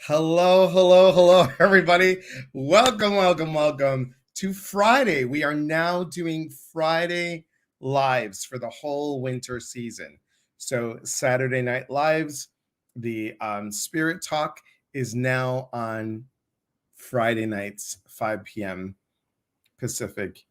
Hello, hello, hello, everybody. Welcome to Friday. We are now doing Friday lives for the whole winter season. So, Saturday Night Lives, the Spirit Talk is now on Friday nights, 5 p.m. Pacific,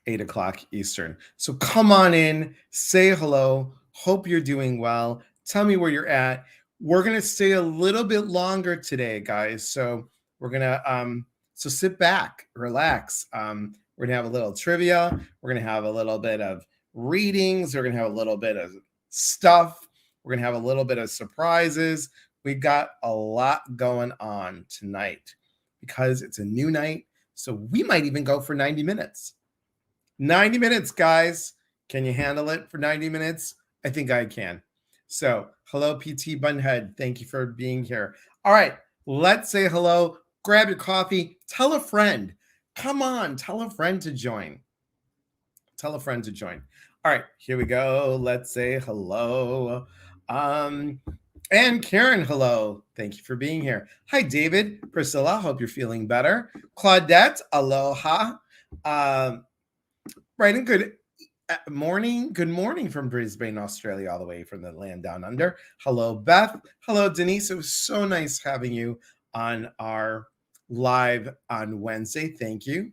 8 o'clock Eastern. So, come on in, say hello. Hope you're doing well. Tell me where you're at. We're gonna stay a little bit longer today, guys. So we're gonna so sit back, relax. We're gonna have a little trivia. We're gonna have a little bit of readings. We're gonna have a little bit of stuff. We're gonna have a little bit of surprises. We've got a lot going on tonight because it's a new night. So we might even go for 90 minutes. 90 minutes, guys. Can you handle it for 90 minutes? I think I can. So, hello, PT Bunhead. Thank you for being here. All right, let's say hello. Grab your coffee. Tell a friend. Come on, tell a friend to join. Tell a friend to join. All right, here we go. Let's say hello. And Karen, hello. Thank you for being here. Hi, David. Priscilla, hope you're feeling better. Claudette, aloha. Right, and good morning. Good morning from Brisbane, Australia, all the way from the land down under. Hello, Beth. Hello, Denise. It was so nice having you on our live on Wednesday. Thank you.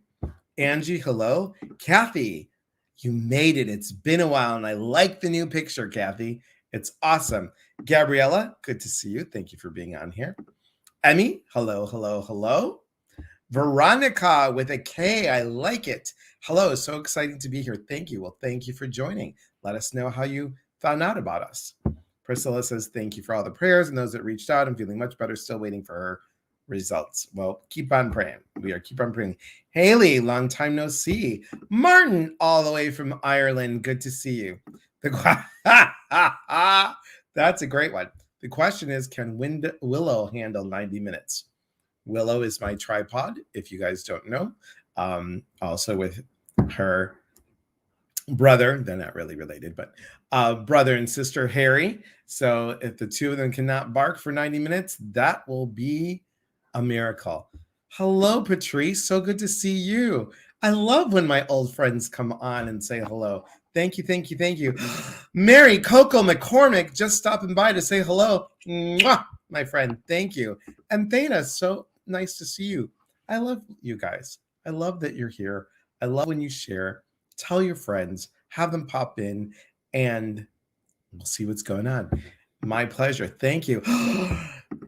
Angie, hello. Kathy, you made it. It's been a while, and I like the new picture, Kathy. It's awesome. Gabriella, good to see you. Thank you for being on here. Emmy, hello, hello, hello. Veronica with a K. I like it. Hello, so exciting to be here. Thank you. Well, thank you for joining. Let us know how you found out about us. Priscilla says, thank you for all the prayers and those that reached out. I'm feeling much better, still waiting for her results. Well, keep on praying. Keep on praying. Haley, long time no see. Martin, all the way from Ireland. Good to see you. That's a great one. The question is, can Willow handle 90 minutes? Willow is my tripod, if you guys don't know. Also with her brother, they're not really related, but brother and sister Harry. So if the two of them cannot bark for 90 minutes, that will be a miracle. Hello, Patrice. So good to see you. I love when my old friends come on and say hello. Thank you, thank you, thank you. Mary Coco McCormick just stopping by to say hello. Mwah, my friend, thank you. And Theta, so nice to see you. I love you guys. I love that you're here. I love when you share. Tell your friends, have them pop in, and we'll see what's going on. My pleasure. Thank you.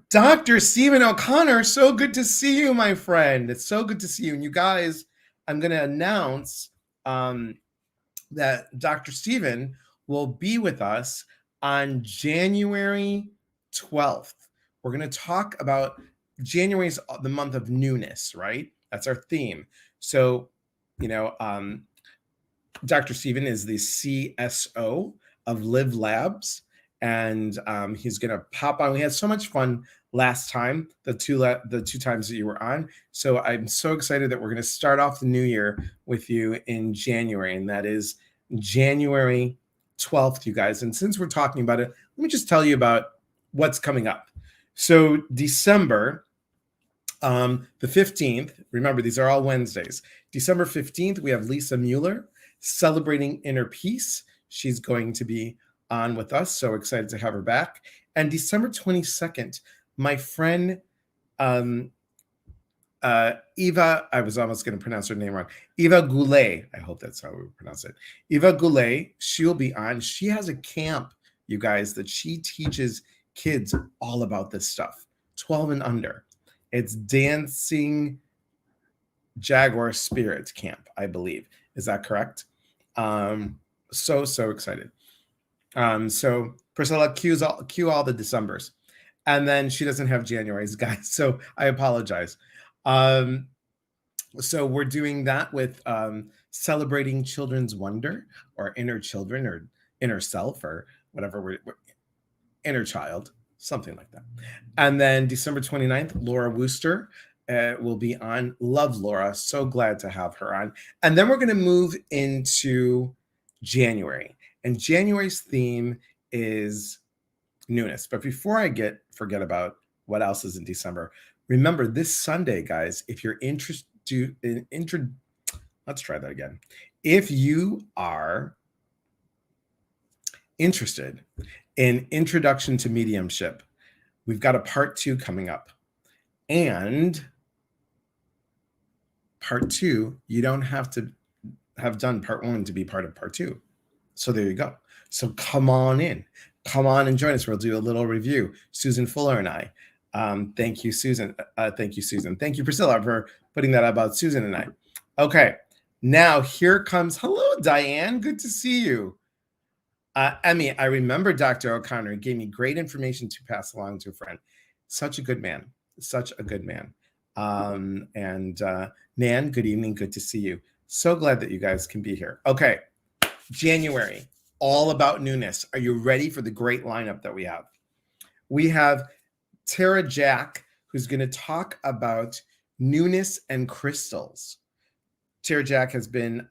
Dr. Stephen O'Connor, so good to see you, my friend. It's so good to see you. And you guys, I'm going to announce that Dr. Stephen will be with us on January 12th. We're going to talk about January's the month of newness, right? That's our theme. So, Dr. Stephen is the CSO of Live Labs, and he's going to pop on. We had so much fun last time, the two times that you were on. So I'm so excited that we're going to start off the new year with you in January, and that is January 12th, you guys. And since we're talking about it, let me just tell you about what's coming up. So December, the 15th, remember, these are all Wednesdays. December 15th, we have Lisa Mueller, Celebrating Inner Peace. She's going to be on with us. So excited to have her back. And December 22nd, my friend Eva, I was almost going to pronounce her name wrong. Eva Goulet. I hope that's how we pronounce it. Eva Goulet, she'll be on. She has a camp, you guys, that she teaches kids all about this stuff, 12 and under. It's Dancing Jaguar Spirit Camp, I believe. Is that correct? So excited. So Priscilla, cue all the Decembers. And then she doesn't have January's, guys. So I apologize. So we're doing that with Celebrating Children's Wonder, or Inner Children, or Inner Self, or whatever, we're Inner Child, something like that. And then December 29th, Laura Wooster will be on. Love Laura. So glad to have her on. And then we're going to move into January. And January's theme is newness. But before I forget about What else is in December? Remember this Sunday, guys, if you're interested let's try that again. If you are interested in Introduction to Mediumship, we've got a part 2 coming up. And part 2, you don't have to have done part 1 to be part of part 2. So there you go. So come on in. Come on and join us. We'll do a little review. Susan Fuller and I. Thank you, Susan. Thank you, Susan. Thank you, Priscilla, for putting that about Susan and I. Okay. Now here comes, hello, Diane. Good to see you. Emmy, I remember Dr. O'Connor. He gave me great information to pass along to a friend. Such a good man. Such a good man. Nan, good evening. Good to see you. So glad that you guys can be here. Okay. January, all about newness. Are you ready for the great lineup that we have? We have Tara Jack, who's going to talk about newness and crystals. Tara Jack has been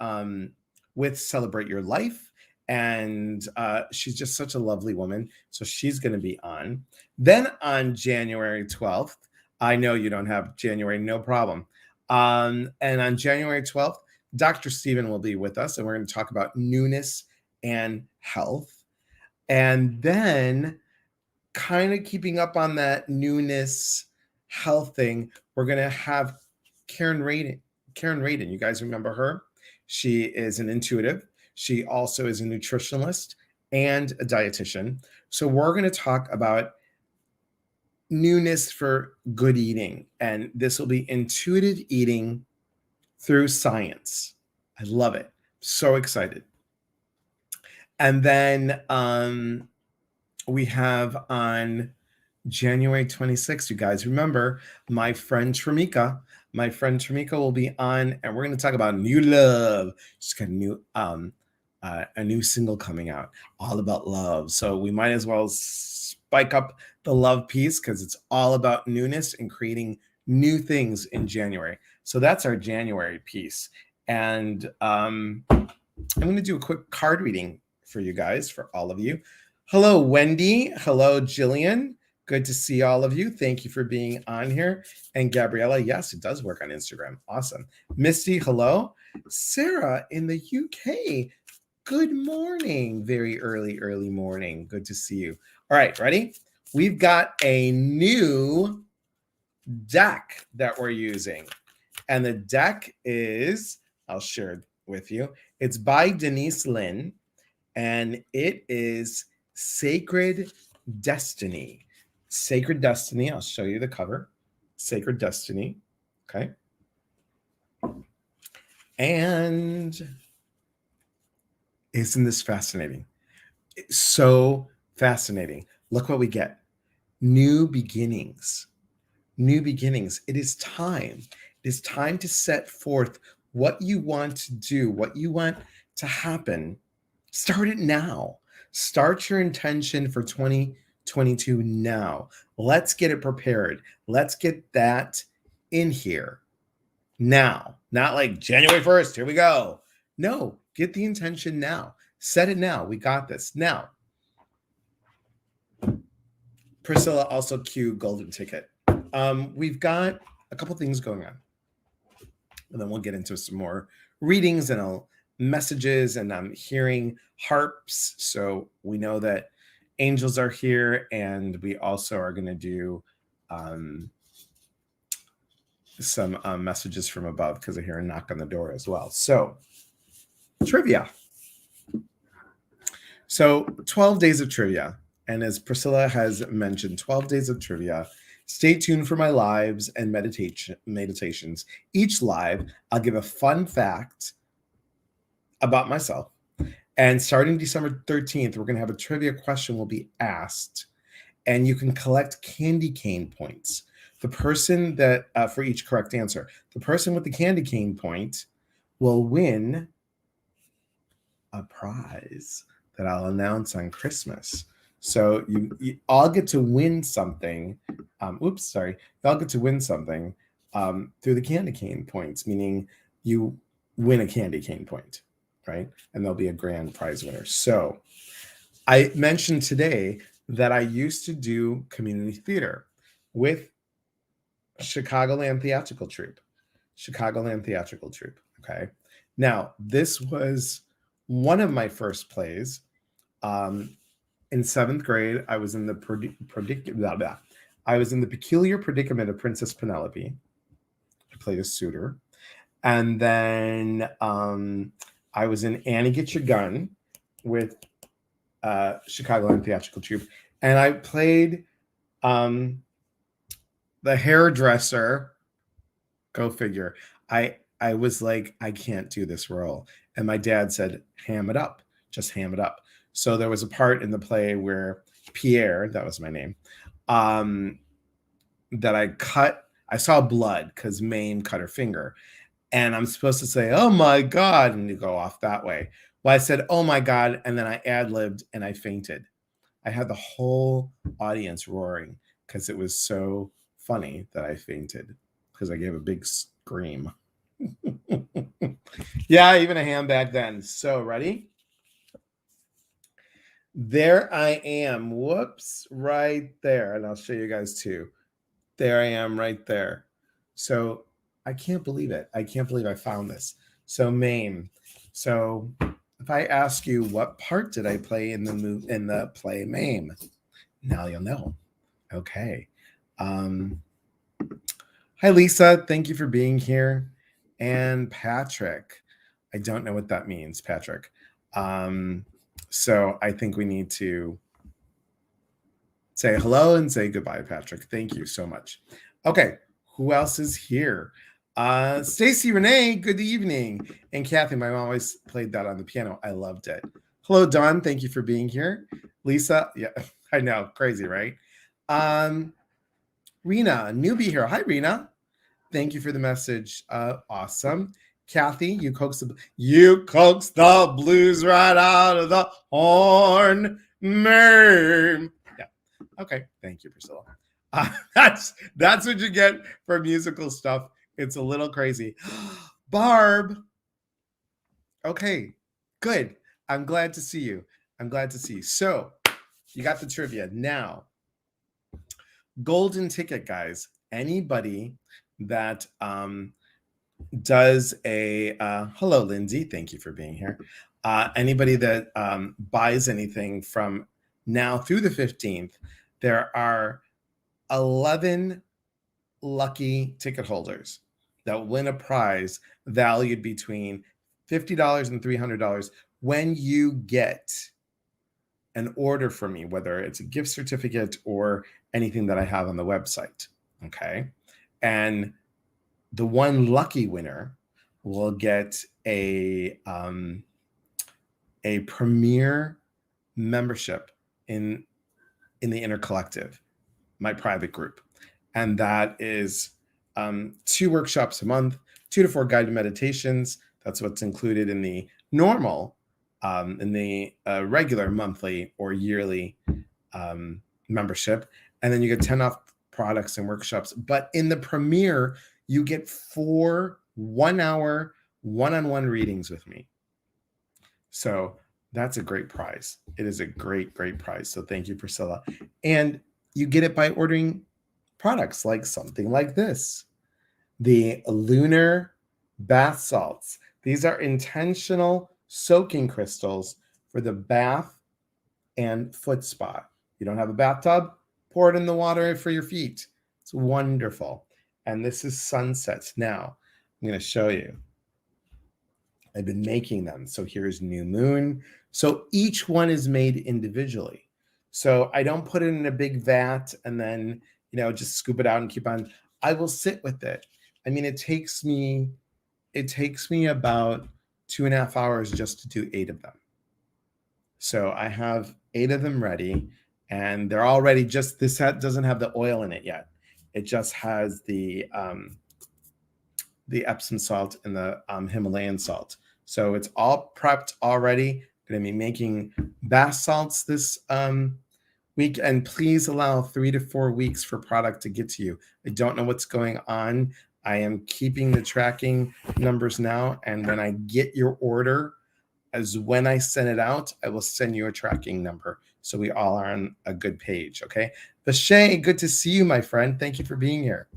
with Celebrate Your Life, and she's just such a lovely woman. So she's going to be on. Then on January 12th, I know you don't have January, no problem. And on January 12th, Dr. Stephen will be with us, and we're going to talk about newness and health. And then, kind of keeping up on that newness health thing, we're going to have Karen Radin. Karen Radin, you guys remember her? She is an intuitive. She also is a nutritionalist and a dietitian. So we're going to talk about newness for good eating. And this will be intuitive eating through science. I love it. So excited. And then we have on January 26th, you guys remember my friend Tramika. My friend Tramika will be on, and we're going to talk about new love. She's got a new single coming out, all about love. So we might as well spike up the love piece because it's all about newness and creating new things in January. So that's our January piece. And I'm going to do a quick card reading for you guys, for all of you. Hello, Wendy. Hello, Jillian. Good to see all of you. Thank you for being on here. And Gabriella, yes, it does work on Instagram. Awesome. Misty, hello. Sarah in the UK. Good morning. Very early morning. Good to see you. All right, ready? We've got a new deck that we're using. And the deck is, I'll share it with you. It's by Denise Lynn, and it is Sacred Destiny. Sacred Destiny. I'll show you the cover. Sacred Destiny. Okay. And isn't this fascinating? It's so fascinating. Look what we get. New beginnings. New beginnings. It is time. It is time to set forth what you want to do, what you want to happen. Start it now. Start your intention for 2022 now. Let's get it prepared. Let's get that in here now. Not like January 1st, here we go. No, get the intention now. Set it now. We got this. Now, Priscilla also cue golden ticket. We've got a couple things going on. And then we'll get into some more readings and messages, and I'm hearing harps. So we know that angels are here, and we also are going to do some messages from above because I hear a knock on the door as well. So trivia. So 12 days of trivia. And as Priscilla has mentioned, 12 days of trivia. Stay tuned for my lives and meditations. Each live, I'll give a fun fact about myself. And starting December 13th, we're going to have a trivia question will be asked. And you can collect candy cane points. The person that, for each correct answer, the person with the candy cane point will win a prize that I'll announce on Christmas. So you all get to win something. You all get to win something through the candy cane points, meaning you win a candy cane point, right? And there'll be a grand prize winner. So I mentioned today that I used to do community theater. with Chicagoland Theatrical Troupe. Chicagoland Theatrical Troupe. Okay. Now, this was one of my first plays. In 7th grade, I was in the peculiar predicament of Princess Penelope. I played a suitor. And then I was in Annie Get Your Gun with Chicagoland Theatrical Troupe. And I played the hairdresser. Go figure. I was like, I can't do this role. And my dad said, ham it up. Just ham it up. So there was a part in the play where Pierre, that was my name, that I saw blood because Mame cut her finger. And I'm supposed to say, oh my God, and you go off that way. Well, I said, oh my God, and then I ad-libbed and I fainted. I had the whole audience roaring because it was so funny that I fainted because I gave a big scream. Yeah, even a ham back then. So ready? There I am. Whoops, right there. And I'll show you guys too. There I am right there. So I can't believe it. I can't believe I found this. So Mame. So if I ask you what part did I play in the play Mame, now you'll know. Okay. Hi Lisa, thank you for being here. And Patrick. I don't know what that means, Patrick. So I think we need to say hello and say goodbye, Patrick. Thank you so much. Okay, who else is here? Stacy Renee, good evening. And Kathy, my mom always played that on the piano. I loved it. Hello, Dawn. Thank you for being here. Lisa, yeah, I know, crazy, right? Rena, newbie here. Hi, Rena. Thank you for the message. Awesome. Kathy, you coax the blues right out of the horn. Mame. Yeah. Okay. Thank you, Priscilla. That's what you get for musical stuff. It's a little crazy. Barb. Okay. Good. I'm glad to see you. So you got the trivia. Now, golden ticket, guys. Anybody that does a hello, Lindsay, thank you for being here. Anybody that buys anything from now through the 15th, there are 11 lucky ticket holders that win a prize valued between $50 and $300 when you get an order from me, whether it's a gift certificate or anything that I have on the website. Okay. And the one lucky winner will get a premier membership in the Inner Collective, my private group. And that is 2 workshops a month, 2 to 4 guided meditations. That's what's included in the normal, in the regular monthly or yearly membership. And then you get 10 off products and workshops. But in the premier, you get 4 1-hour one-on-one readings with me. So that's a great prize. It is a great, great prize. So thank you, Priscilla. And you get it by ordering products like something like this. The Lunar bath salts. These are intentional soaking crystals for the bath and foot spa. You don't have a bathtub? Pour it in the water for your feet. It's wonderful. And this is Sunset. Now, I'm going to show you. I've been making them. So here's New Moon. So each one is made individually. So I don't put it in a big vat and then, just scoop it out and keep on. I will sit with it. I mean, it takes me about 2.5 hours just to do 8 of them. So I have 8 of them ready, and they're already just, this set doesn't have the oil in it yet. It just has the Epsom salt and the Himalayan salt. So it's all prepped already. Going to be making bath salts this week, and please allow 3 to 4 weeks for product to get to you. I don't know what's going on. I am keeping the tracking numbers now, and when I get your order, as when I send it out, I will send you a tracking number so we all are on a good page, okay? Bashay, good to see you, my friend. Thank you for being here.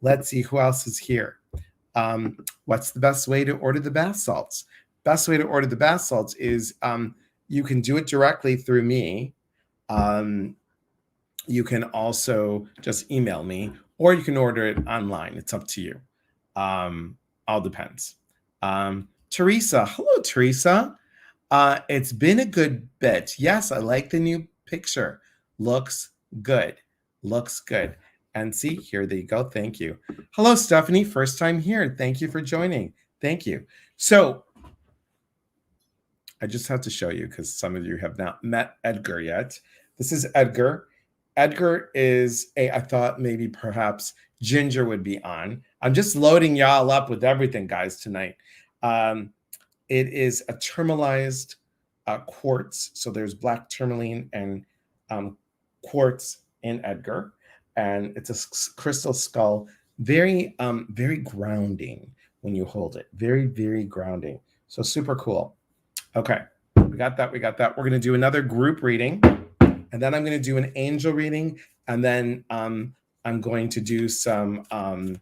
Let's see who else is here. What's the best way to order the bath salts? Best way to order the bath salts is you can do it directly through me. You can also just email me, or you can order it online. It's up to you. All depends. Teresa, hello, Teresa. It's been a good bit. Yes, I like the new picture. Looks good. Looks good. And see, here they go. Thank you. Hello, Stephanie. First time here. Thank you for joining. Thank you. So I just have to show you because some of you have not met Edgar yet. This is Edgar. Edgar is I thought maybe perhaps Ginger would be on. I'm just loading y'all up with everything, guys, tonight. It is a tourmalized quartz. So there's black tourmaline and quartz in Edgar. And it's a crystal skull. Very, very grounding when you hold it. Very, very grounding. So super cool. Okay, we got that. We're going to do another group reading. And then I'm going to do an angel reading. And then I'm going to do some an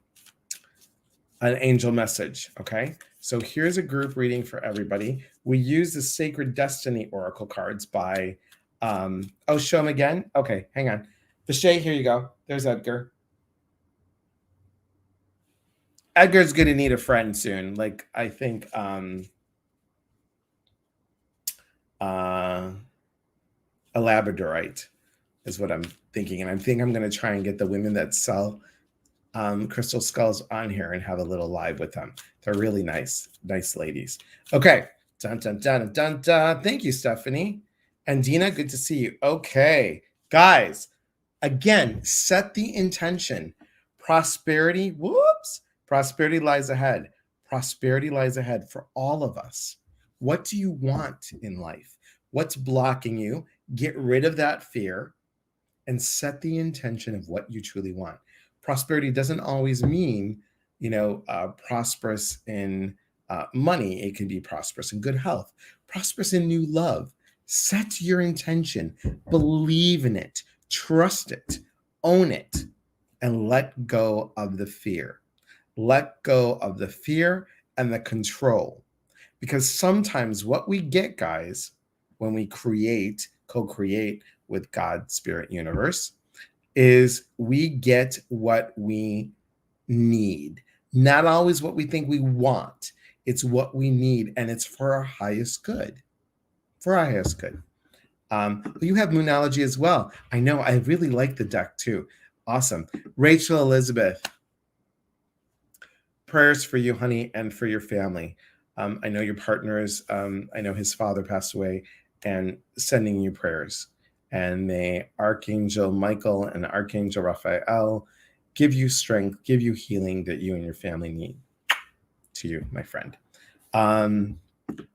angel message. Okay. So here's a group reading for everybody. We use the Sacred Destiny Oracle cards by, show them again. Okay, hang on. Bashay, here you go. There's Edgar. Edgar's going to need a friend soon. Like, I think, a labradorite is what I'm thinking. And I think I'm going to try and get the women that sell crystal skulls on here and have a little live with them. They're really nice ladies. Okay. Dun, dun, dun, dun, dun. Thank you, Stephanie. And Dina, good to see you. Okay, guys, again, set the intention. Prosperity lies ahead. Prosperity lies ahead for all of us. What do you want in life? What's blocking you? Get rid of that fear and set the intention of what you truly want. Prosperity doesn't always mean, prosperous in money. It can be prosperous in good health, prosperous in new love. Set your intention, believe in it, trust it, own it, and let go of the fear. Let go of the fear and the control. Because sometimes what we get, guys, when we co-create with God, Spirit, Universe, is we get what we need. Not always what we think we want. It's what we need, and it's for our highest good. For our highest good. You have Moonology as well. I know. I really like the deck too. Awesome. Rachel Elizabeth. Prayers for you, honey, and for your family. I know your partners. I know his father passed away, and sending you prayers. And may Archangel Michael and Archangel Raphael give you strength, give you healing that you and your family need. To you, my friend.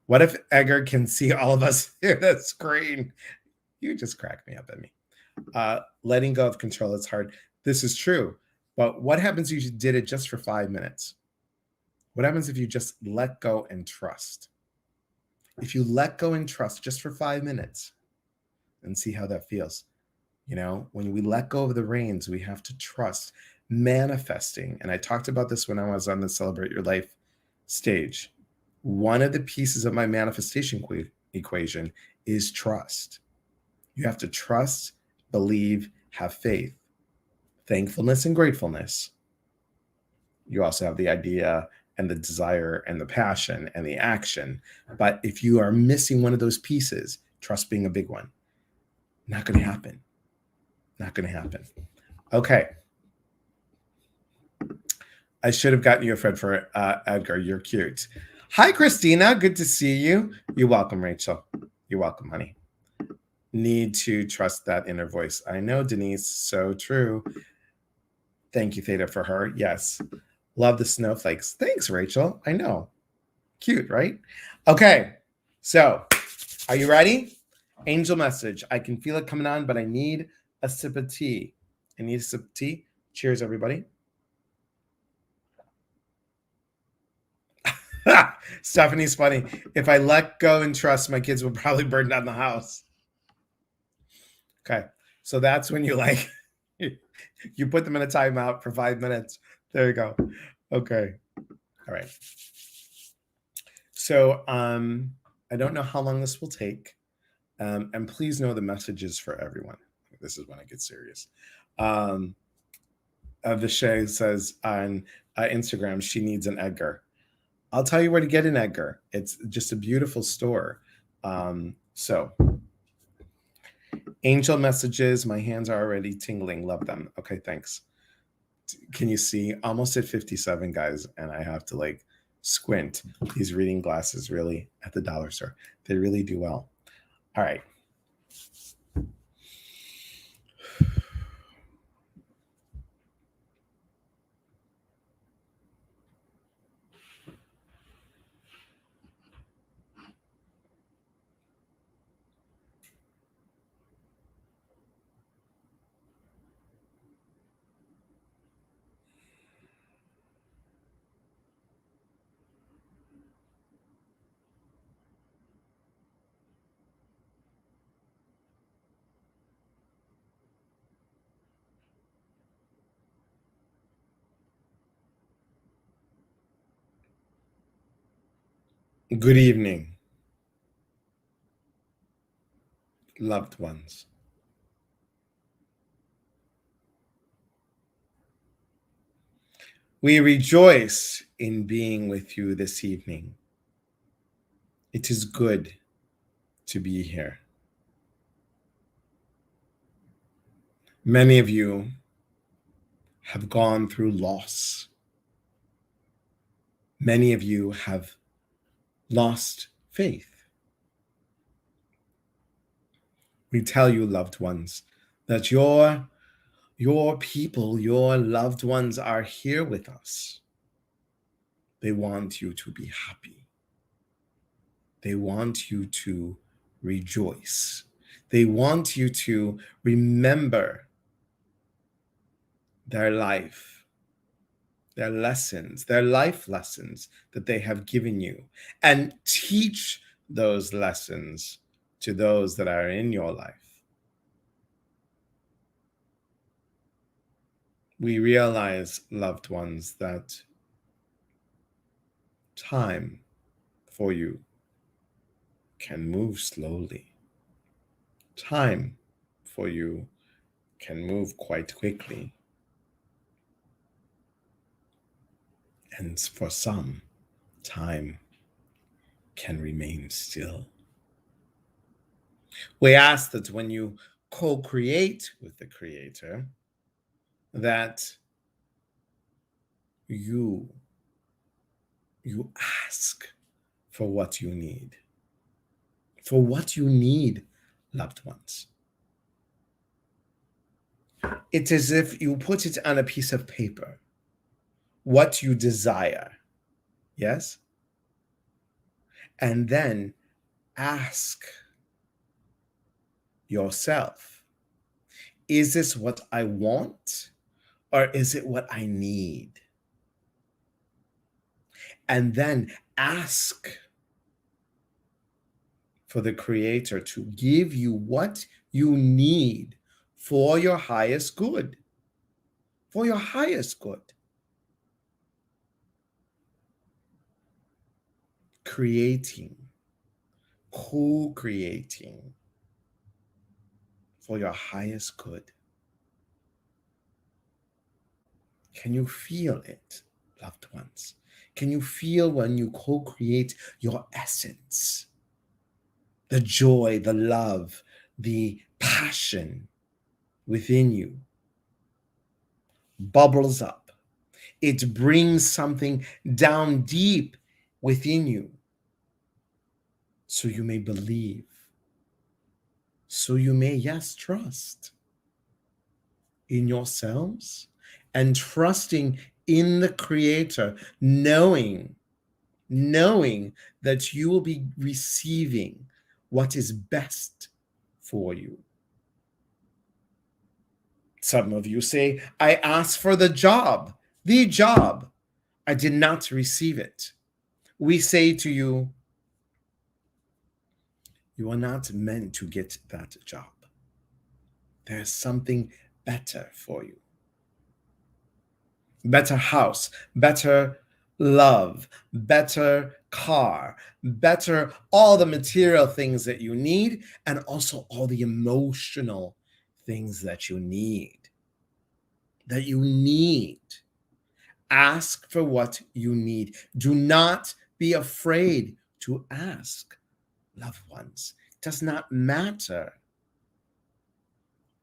What if Edgar can see all of us through the screen? You just cracked me up at me. Letting go of control is hard. This is true. But what happens if you did it just for 5 minutes? What happens if you just let go and trust? If you let go and trust just for 5 minutes and see how that feels. When we let go of the reins, we have to trust. Manifesting. And I talked about this when I was on the Celebrate Your Life stage. One of the pieces of my manifestation equation is trust. You have to trust, believe, have faith, thankfulness, and gratefulness. You also have the idea and the desire and the passion and the action. But if you are missing one of those pieces, trust being a big one, not going to happen. Not going to happen. Okay. I should have gotten you a friend for Edgar. You're cute. Hi, Christina. Good to see you. You're welcome, Rachel. You're welcome, honey. Need to trust that inner voice. I know, Denise. So true. Thank you, Theta, for her. Yes. Love the snowflakes. Thanks, Rachel. I know. Cute, right? Okay. So, are you ready? Angel message. I can feel it coming on, but I need a sip of tea. I need a sip of tea. Cheers, everybody. Stephanie's funny. If I let go and trust, my kids will probably burn down the house. Okay. So that's when you like You put them in a timeout for 5 minutes. There you go. Okay. All right. So I don't know how long this will take. And please know the messages for everyone. This is when I get serious. Vishay says on Instagram, she needs an Edgar. I'll tell you where to get an Edgar. It's just a beautiful store. So, angel messages. My hands are already tingling. Love them. Okay, thanks. Can you see? Almost at 57, guys, and I have to like squint. These reading glasses really at the dollar store. They really do well. All right. Good evening, loved ones. We rejoice in being with you this evening. It is good to be here. Many of you have gone through loss. Many of you have lost faith. We tell you, loved ones, that your people, your loved ones are here with us. They want you to be happy. They want you to rejoice. They want you to remember their life, their lessons, their life lessons that they have given you, and teach those lessons to those that are in your life. We realize, loved ones, that time for you can move slowly. Time for you can move quite quickly. And for some, time can remain still. We ask that when you co-create with the Creator, that you ask for what you need. For what you need, loved ones. It's as if you put it on a piece of paper, what you desire, yes? And then ask yourself, is this what I want or is it what I need? And then ask for the Creator to give you what you need for your highest good. For your highest good. Creating, co-creating for your highest good. Can you feel it, loved ones? Can you feel when you co-create your essence? The joy, the love, the passion within you bubbles up. It brings something down deep within you so you may believe. So you may, yes, trust in yourselves and trusting in the Creator, knowing that you will be receiving what is best for you. Some of you say, I asked for the job. I did not receive it. We say to you, you are not meant to get that job. There's something better for you. Better house, better love, better car, better all the material things that you need, and also all the emotional things that you need. That you need. Ask for what you need. Do not be afraid to ask, loved ones. It does not matter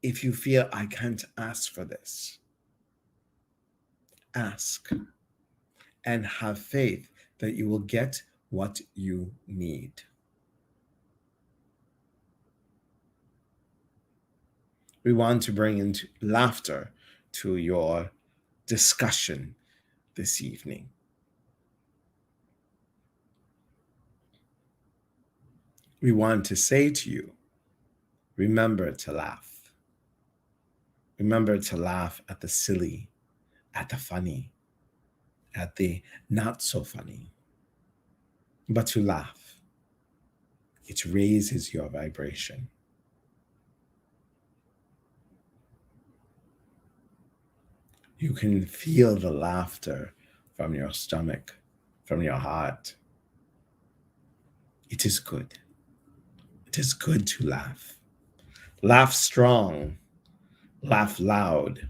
if you feel I can't ask for this. Ask and have faith that you will get what you need. We want to bring into laughter to your discussion this evening. We want to say to you, remember to laugh. Remember to laugh at the silly, at the funny, at the not so funny, but to laugh. It raises your vibration. You can feel the laughter from your stomach, from your heart. It is good. It is good to laugh. Laugh strong. Laugh loud.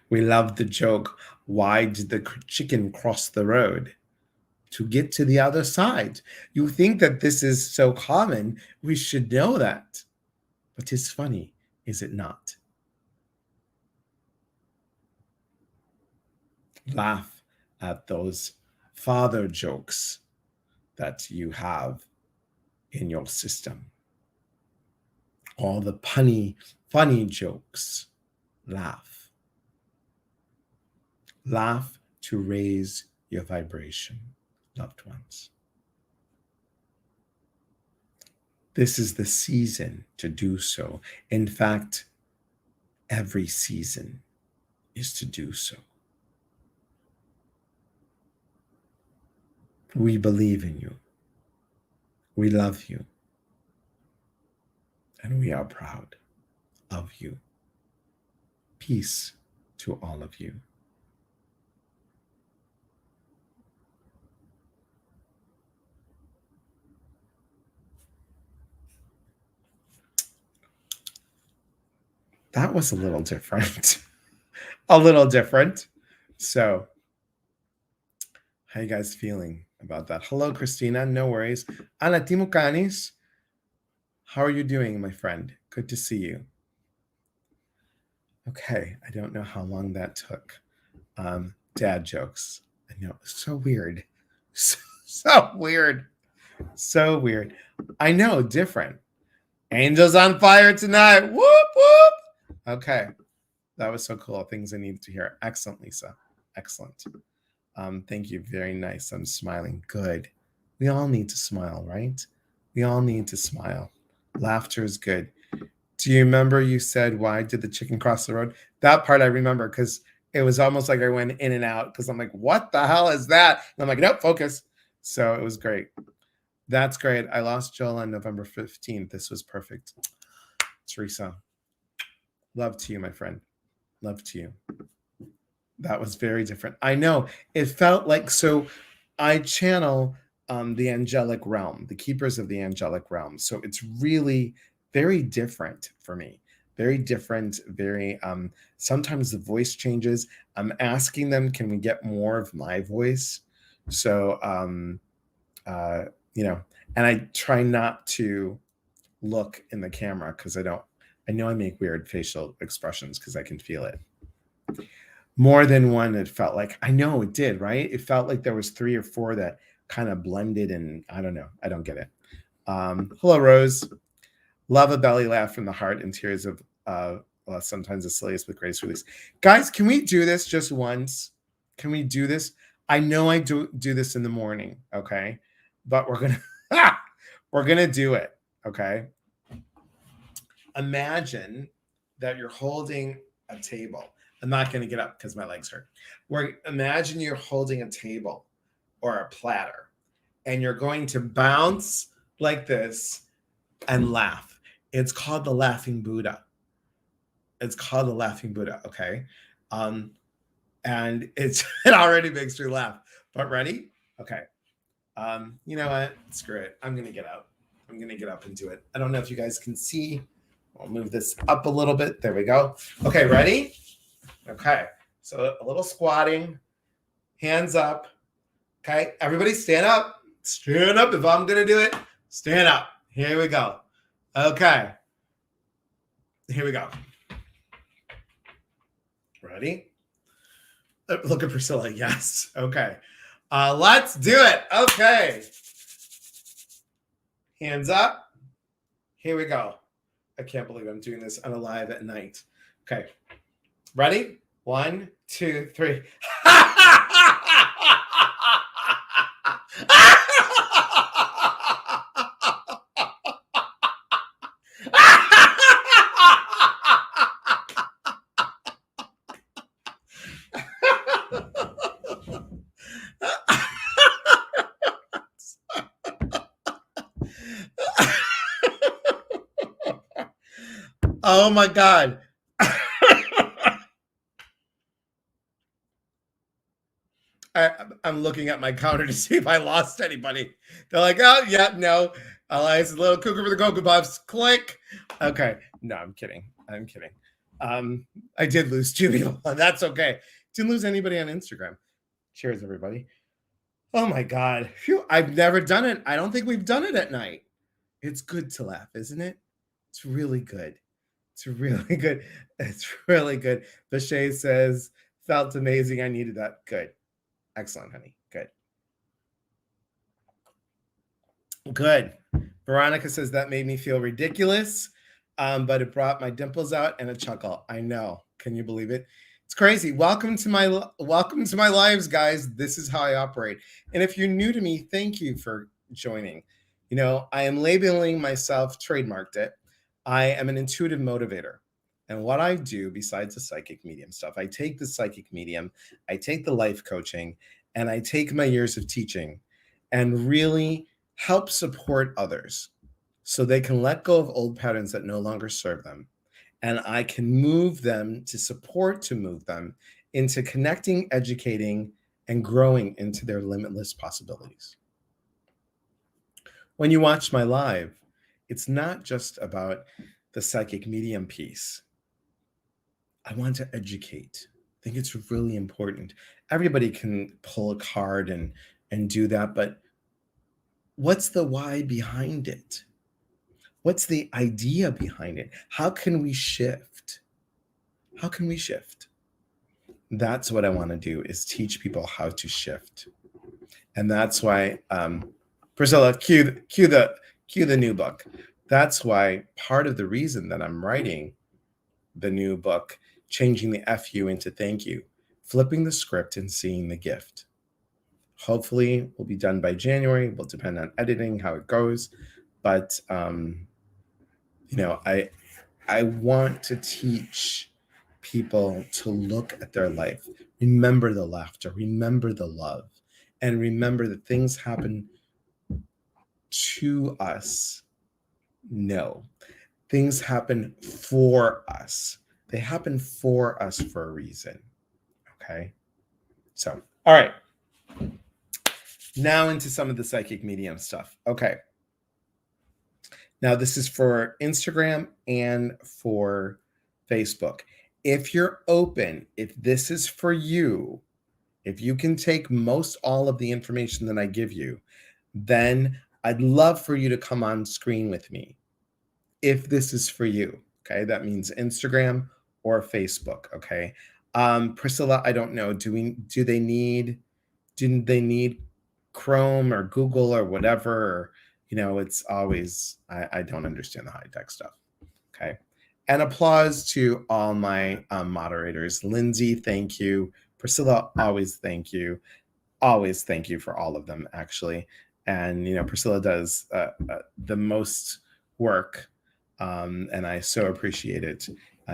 We love the joke, why did the chicken cross the road? To get to the other side. You think that this is so common, we should know that. But it's funny, is it not? Laugh at those father jokes that you have in your system. All the funny jokes. Laugh. Laugh to raise your vibration, loved ones. This is the season to do so. In fact, every season is to do so. We believe in you. We love you. And we are proud of you. Peace to all of you. That was a little different. A little different. So, how you guys feeling about that? Hello, Christina. No worries. Ana Timucanis. How are you doing, my friend? Good to see you. Okay, I don't know how long that took. Dad jokes. I know, so weird. So weird. So weird. I know, different. Angels on fire tonight. Whoop, whoop. Okay. That was so cool. Things I needed to hear. Excellent, Lisa. Excellent. Thank you. Very nice. I'm smiling. Good. We all need to smile, right? We all need to smile. Laughter is good. Do you remember you said, why did the chicken cross the road? That part I remember because it was almost like I went in and out because I'm like, what the hell is that? And I'm like, nope, focus. So it was great. That's great. I lost Joel on November 15th. This was perfect. Teresa, love to you, my friend. Love to you. That was very different. I know. It felt like, so I channel the angelic realm, the keepers of the angelic realm. So it's really very different for me. Very different, very, sometimes the voice changes. I'm asking them, can we get more of my voice? So, and I try not to look in the camera because I know I make weird facial expressions because I can feel it. More than one, it felt like, I know it did, right? It felt like there was 3 or 4 that kind of blended, and I don't know. I don't get it. Hello, Rose. Love a belly laugh from the heart and tears of sometimes the silliest with greatest release. Guys, can we do this just once? Can we do this? I know I do this in the morning, okay? But we're gonna do it, okay? Imagine that you're holding a table. I'm not going to get up because my legs hurt. Imagine you're holding a table or a platter, and you're going to bounce like this and laugh. It's called the Laughing Buddha. It's called the Laughing Buddha. Okay. And it already makes me laugh. But ready? Okay. You know what? Screw it. I'm gonna get out. I'm gonna get up and do it. I don't know if you guys can see. I'll move this up a little bit. There we go. Okay, ready? Okay. So a little squatting, hands up. Okay, everybody stand up. Stand up. If I'm gonna do it, stand up. Here we go. Okay. Here we go. Ready? Look at Priscilla. Yes. Okay. Let's do it. Okay. Hands up. Here we go. I can't believe I'm doing this on a live at night. Okay. Ready? 1, 2, 3. Oh my God. I'm looking at my counter to see if I lost anybody. They're like, oh, yeah, no. Elias is a little cuckoo for the Cocoa Puffs. Click. Okay. No, I'm kidding. I'm kidding. I did lose 2 people. That's okay. Didn't lose anybody on Instagram. Cheers, everybody. Oh my God. Phew, I've never done it. I don't think we've done it at night. It's good to laugh, isn't it? It's really good. It's really good. It's really good. Bashay says, felt amazing. I needed that. Good. Excellent, honey. Good. Good. Veronica says that made me feel ridiculous, but it brought my dimples out and a chuckle. I know. Can you believe it? It's crazy. Welcome to my lives, guys. This is how I operate. And if you're new to me, thank you for joining. You know, I am labeling myself, trademarked it. I am an intuitive motivator. And what I do, besides the psychic medium stuff, I take the psychic medium, I take the life coaching, and I take my years of teaching and really help support others so they can let go of old patterns that no longer serve them. And I can move them to move them into connecting, educating, and growing into their limitless possibilities. When you watch my live, it's not just about the psychic medium piece. I want to educate. I think it's really important. Everybody can pull a card and do that, but what's the why behind it? What's the idea behind it? How can we shift? How can we shift? That's what I want to do, is teach people how to shift. And that's why, Priscilla, cue the new book. That's why part of the reason that I'm writing the new book, changing the FU into thank you, flipping the script and seeing the gift. Hopefully we'll be done by January. Will depend on editing, how it goes. But, you know, I want to teach people to look at their life, remember the laughter, remember the love, and remember that things happen to us. No, things happen for us. They happen for us for a reason. Okay. So, all right. Now into some of the psychic medium stuff. Okay. Now this is for Instagram and for Facebook. If you're open, if this is for you, if you can take most all of the information that I give you, then I'd love for you to come on screen with me. If this is for you, okay, that means Instagram or Facebook, okay. Priscilla, I don't know. Do they need Chrome or Google or whatever? Or, you know, it's always I don't understand the high tech stuff. Okay. And applause to all my moderators. Lindsay, thank you. Priscilla, always thank you. Always thank you for all of them, actually. And, you know, Priscilla does the most work. And I so appreciate it.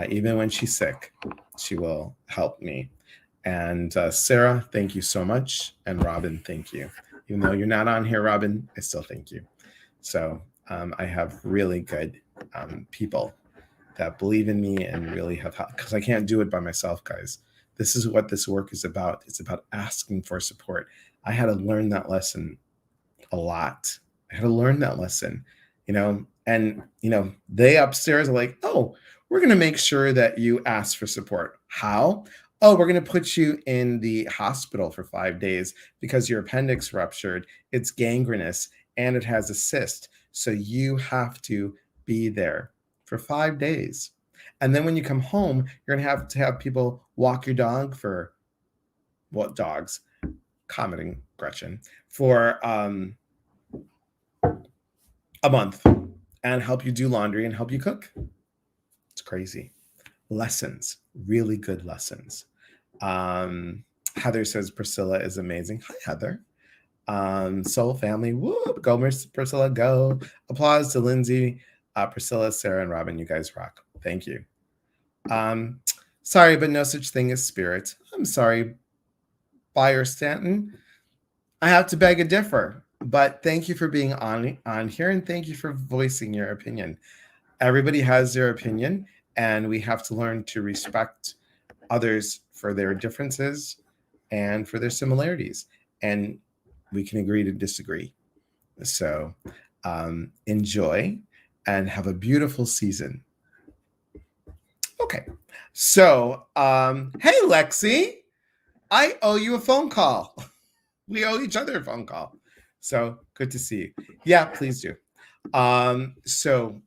Even when she's sick, she will help me. And Sarah, thank you so much. And Robin, thank you. Even though you're not on here, Robin, I still thank you. So I have really good people that believe in me and really have helped, because I can't do it by myself, guys. This is what this work is about. It's about asking for support. I had to learn that lesson a lot. I had to learn that lesson, and they upstairs are like, oh, we're going to make sure that you ask for support. How? Oh, we're going to put you in the hospital for 5 days because your appendix ruptured. It's gangrenous and it has a cyst. So you have to be there for 5 days. And then when you come home, you're going to have people walk your dog for what dogs? Commenting Gretchen for a month and help you do laundry and help you cook. It's crazy. Lessons, really good lessons. Heather says Priscilla is amazing. Hi, Heather. Soul family, whoop, go Priscilla, go. Applause to Lindsay, Priscilla, Sarah, and Robin. You guys rock. Thank you. Sorry, but no such thing as spirit. I'm sorry, Buyer Stanton. I have to beg a differ, but thank you for being on here, and thank you for voicing your opinion. Everybody has their opinion, and we have to learn to respect others for their differences and for their similarities, and we can agree to disagree. So enjoy and have a beautiful season. Okay, so hey Lexi, I owe you a phone call. We owe each other a phone call. So good to see you. Yeah, please do. So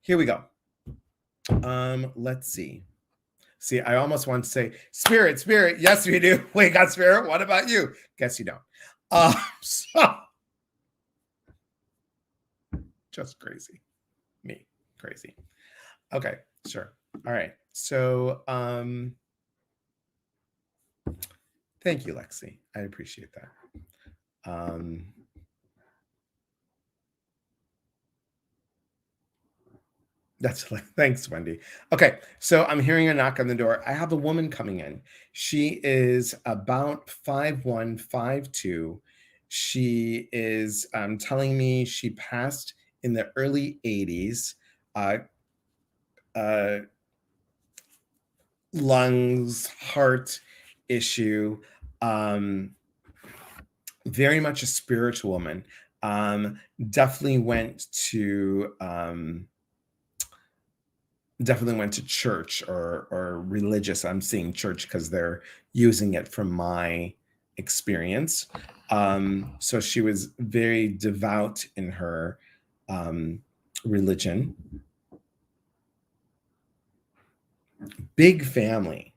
here we go. Let's see. See, I almost want to say spirit. Yes, we do. We got spirit. What about you? Guess you don't. So just crazy. Me, crazy. Okay, sure. All right. So thank you, Lexi. I appreciate that. That's like, thanks, Wendy. Okay, so I'm hearing a knock on the door. I have a woman coming in. She is about 5'1", 5'2". She is telling me she passed in the early 80s. Lungs, heart issue. Very much a spiritual woman. Definitely went to church or religious. I'm seeing church because they're using it from my experience. So she was very devout in her religion. Big family.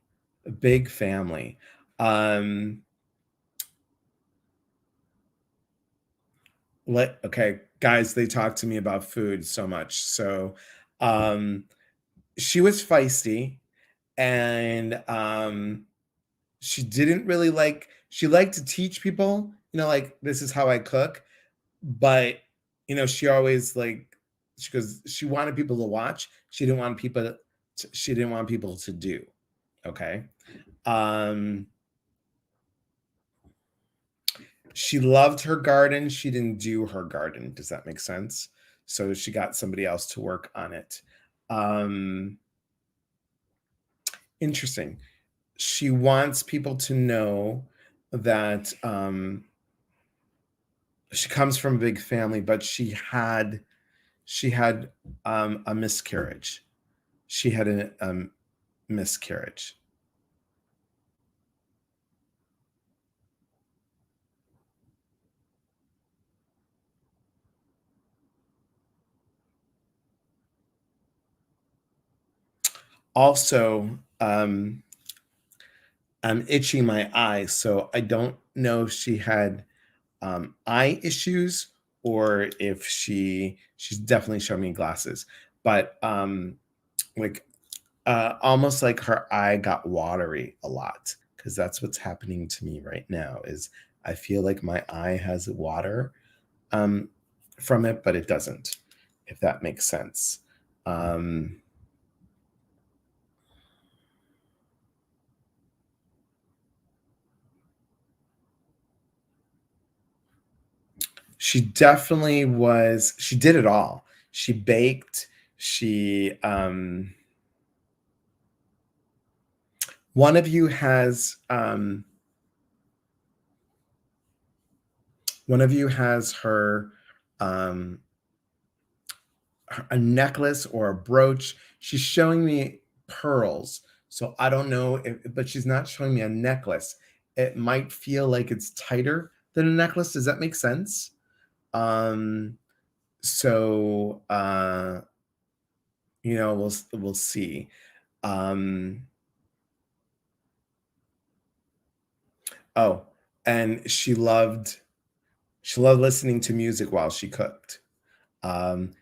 Okay, guys, they talk to me about food so much. So she was feisty, and she didn't really she liked to teach people, like, this is how I cook, but she always she wanted people to watch. She didn't want people to do. Okay. She loved her garden. She didn't do her garden. Does that make sense? So she got somebody else to work on it. Interesting. She wants people to know that she comes from a big family, but she had a miscarriage. She had a miscarriage. Also, I'm itching my eye, so I don't know if she had eye issues or if she's definitely showing me glasses, but almost like her eye got watery a lot, because that's what's happening to me right now. Is I feel like my eye has water from it, but it doesn't, if that makes sense. She definitely was. She did it all. She baked. She one of you has her um a necklace or a brooch. She's showing me pearls. So I don't know but she's not showing me a necklace. It might feel like it's tighter than a necklace. Does that make sense? Um so we'll see. Um oh, and she loved listening to music while she cooked.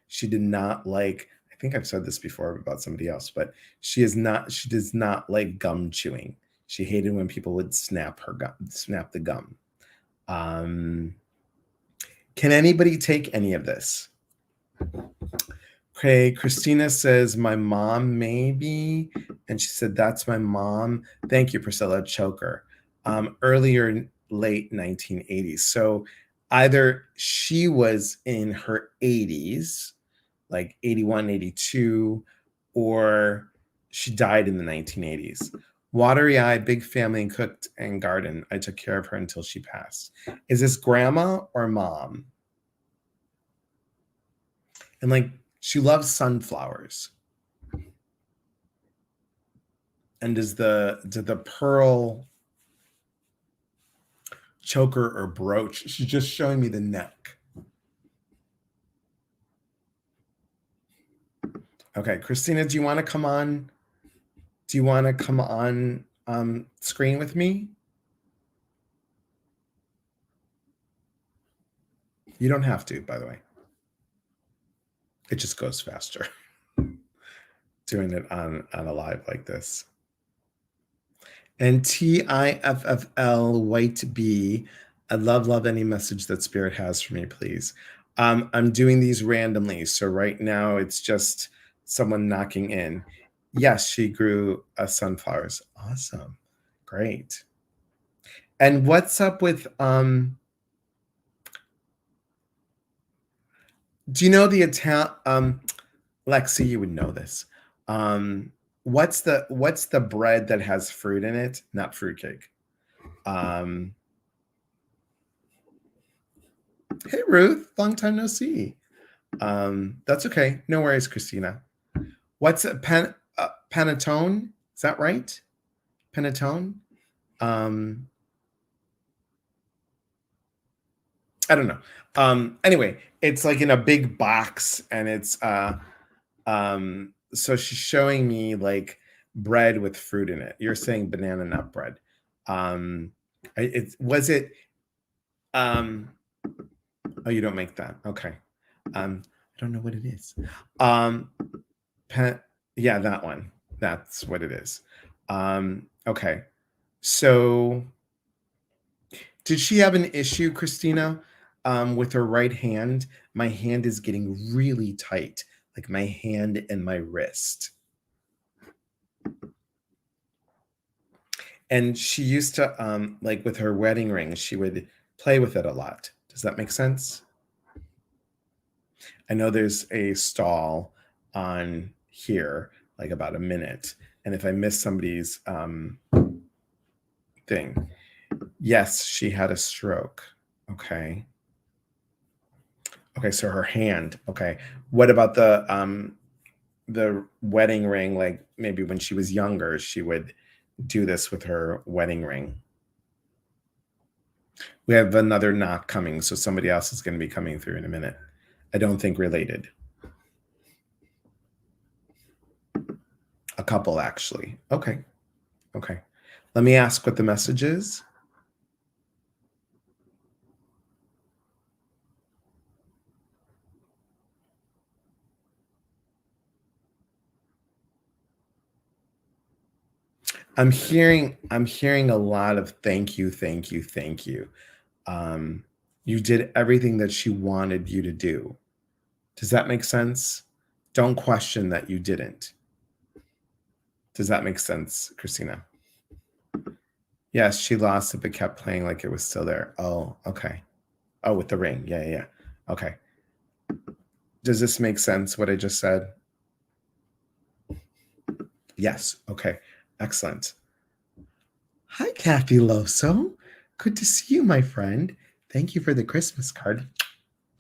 She did not like, I think I've said this before about somebody else, but she does not like gum chewing. She hated when people would snap the gum. Um, can anybody take any of this? Okay, Christina says, my mom maybe. And she said, that's my mom. Thank you, Priscilla. Choker. Earlier, late 1980s. So either she was in her 80s, like 81, 82, or she died in the 1980s. Watery eye, big family, and cooked and garden. I took care of her until she passed. Is this grandma or mom? And like, she loves sunflowers. And does the pearl choker or brooch? She's just showing me the neck. Okay, Christina, do you want to come on? Do you want to come on screen with me? You don't have to, by the way. It just goes faster doing it on a live like this. And TIFFL White B, I love any message that Spirit has for me, please. I'm doing these randomly, so right now it's just someone knocking in. Yes, she grew sunflowers. Awesome, great. And what's up with do you know the Italian Lexi, you would know this. What's the bread that has fruit in it? Not fruitcake. Hey Ruth, long time no see. That's okay. No worries, Christina. What's a panettone? Is that right? Panettone? I don't know. Anyway, it's like in a big box, and it's so she's showing me like bread with fruit in it. You're saying banana nut bread. Oh, you don't make that. Okay. I don't know what it is. Yeah, that one. That's what it is. Okay. So did she have an issue, Christina, with her right hand? My hand is getting really tight, like my hand and my wrist. And she used to, like with her wedding ring, she would play with it a lot. Does that make sense? I know there's a stall on here, like about a minute. And if I miss somebody's thing, yes, she had a stroke. Okay. Okay, so her hand. Okay. What about the wedding ring? Like maybe when she was younger, she would do this with her wedding ring. We have another knock coming, so somebody else is going to be coming through in a minute. I don't think related. A couple, actually. Okay. Okay. Let me ask what the message is. I'm hearing a lot of thank you, thank you, thank you. You did everything that she wanted you to do. Does that make sense? Don't question that you didn't. Does that make sense, Christina? Yes, she lost it, but kept playing like it was still there. Oh, okay. Oh, with the ring. Yeah. Okay. Does this make sense, what I just said? Yes. Okay. Excellent. Hi, Kathy Loso. Good to see you, my friend. Thank you for the Christmas card.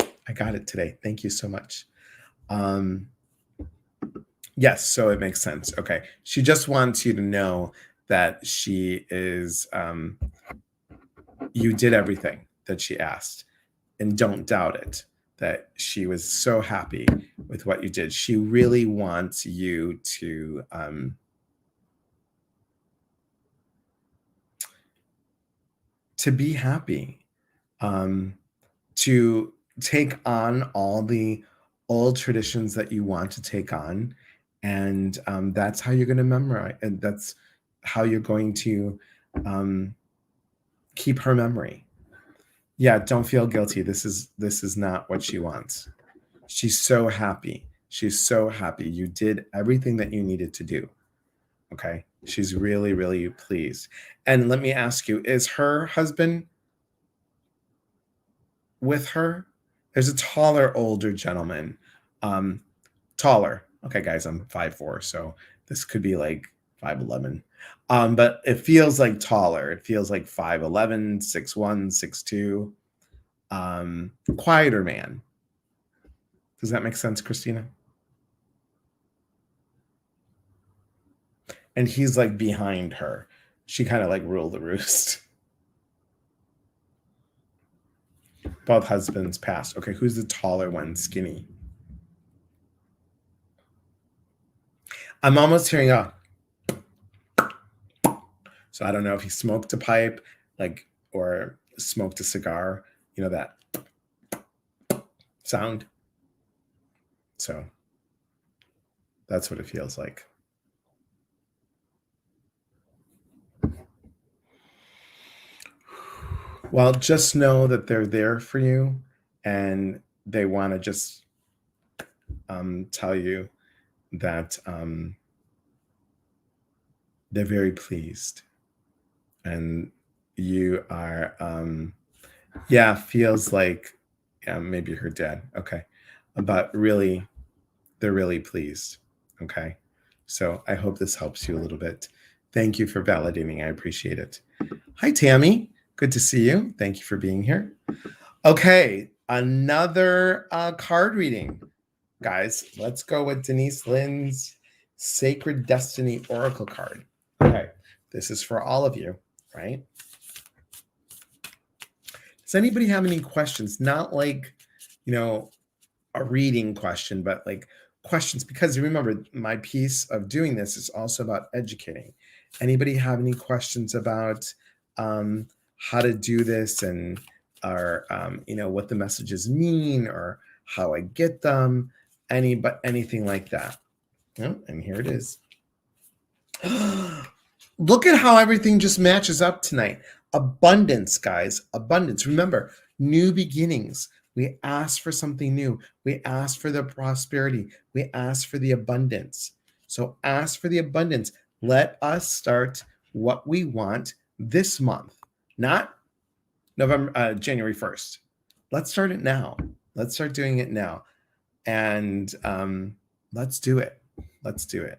I got it today. Thank you so much. Yes, so it makes sense. Okay. She just wants you to know that she is, you did everything that she asked, and don't doubt it, that she was so happy with what you did. She really wants you to be happy, to take on all the old traditions that you want to take on. And that's how you're going to memorize, and that's how you're going to um, keep her memory. Yeah, don't feel guilty. This is not what she wants. She's so happy. She's so happy. You did everything that you needed to do. Okay. She's really, really pleased. And let me ask you, is her husband with her? There's a taller, older gentleman. Taller. Okay, guys, I'm 5'4", so this could be like 5'11". But it feels like taller. It feels like 5'11", 6'1", 6'2". Quieter man. Does that make sense, Christina? And he's like behind her. She kind of like ruled the roost. Both husbands passed. Okay, who's the taller one? Skinny. I'm almost hearing a. So I don't know if he smoked a pipe, like, or smoked a cigar. You know that sound. So that's what it feels like. Well, just know that they're there for you, and they want to just tell you that they're very pleased, and you are yeah, feels like, yeah, maybe her dad. Okay, but really, they're really pleased. Okay, so I hope this helps you a little bit. Thank you for validating. I appreciate it. Hi, Tammy. Good to see you. Thank you for being here. Okay, another card reading. Guys, let's go with Denise Lynn's Sacred Destiny Oracle card. Okay, this is for all of you, right? Does anybody have any questions? Not like, a reading question, but like questions, because remember, my piece of doing this is also about educating. Anybody have any questions about how to do this, and or what the messages mean, or how I get them, anything like that? Oh, and here it is. Look at how everything just matches up tonight. Abundance, guys. Abundance. Remember, new beginnings. We ask for something new. We ask for the prosperity. We ask for the abundance. So ask for the abundance. Let us start what we want this month, not January 1st. Let's start it now. Let's start doing it now. And let's do it. Let's do it.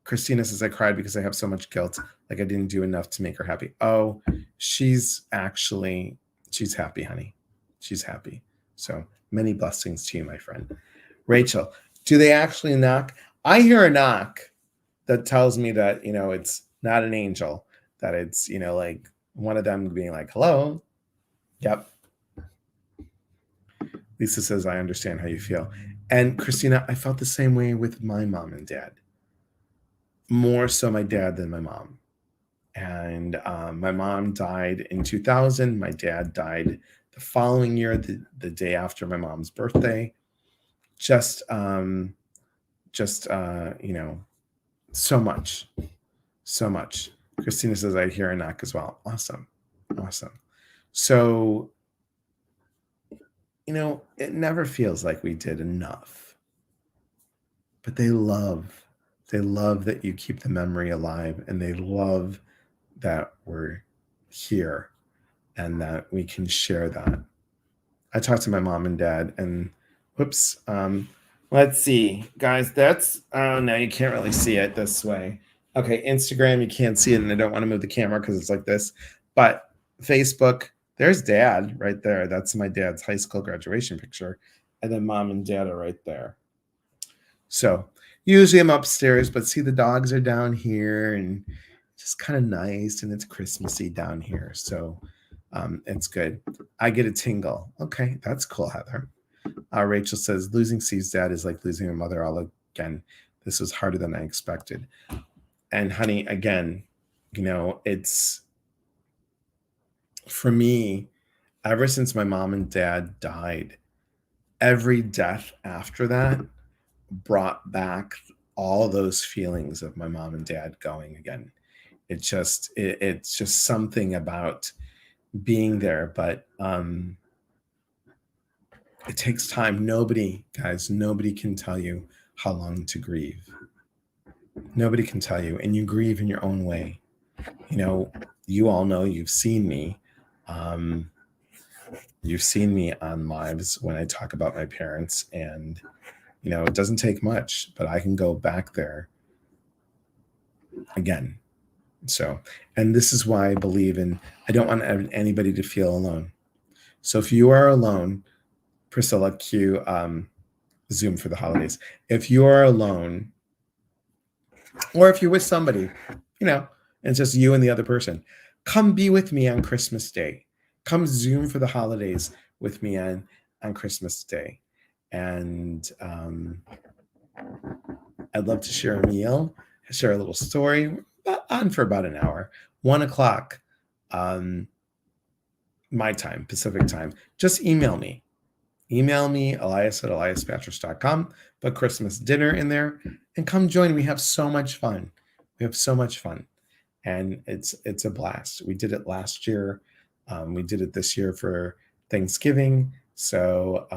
Christina says, I cried because I have so much guilt. Like I didn't do enough to make her happy. Oh, she's happy, honey. She's happy. So many blessings to you, my friend. Rachel, do they actually knock? I hear a knock that tells me that, it's not an angel, that it's, like one of them being like, hello. Yep. Lisa says, I understand how you feel. And Christina, I felt the same way with my mom and dad. More so my dad than my mom. And my mom died in 2000. My dad died the following year, the day after my mom's birthday. Just so much. Christina says, I hear a knock as well. Awesome. So, it never feels like we did enough. But they love that you keep the memory alive, and they love that we're here and that we can share that. I talked to my mom and dad, and Whoops. Let's see, guys. That's oh no, you can't really see it this way. Okay, Instagram, you can't see it, and I don't want to move the camera because it's like this. But Facebook, there's dad right there. That's my dad's high school graduation picture. And then mom and dad are right there. So usually I'm upstairs, but see the dogs are down here and it's just kind of nice and it's Christmassy down here. So it's good. I get a tingle. Okay, that's cool, Heather. Rachel says losing Steve's dad is like losing your mother all again. This was harder than I expected. And honey, again, it's for me, ever since my mom and dad died, every death after that brought back all those feelings of my mom and dad going again. It's just something about being there, but it takes time. Nobody can tell you how long to grieve. Nobody can tell you, and you grieve in your own way. You all know, you've seen me. You've seen me on lives when I talk about my parents, and it doesn't take much, but I can go back there again. So, and this is why I believe in, I don't want anybody to feel alone. So if you are alone, Priscilla, cue Zoom for the holidays. If you are alone, or if you're with somebody, and it's just you and the other person, come be with me on Christmas Day. Come Zoom for the holidays with me on Christmas Day. And I'd love to share a meal, share a little story, on for about an hour. 1:00 my time, Pacific time. Just email me. Email me, elias@eliaspatrice.com. Put Christmas dinner in there and come join. We have so much fun. And it's a blast. We did it last year. We did it this year for Thanksgiving. So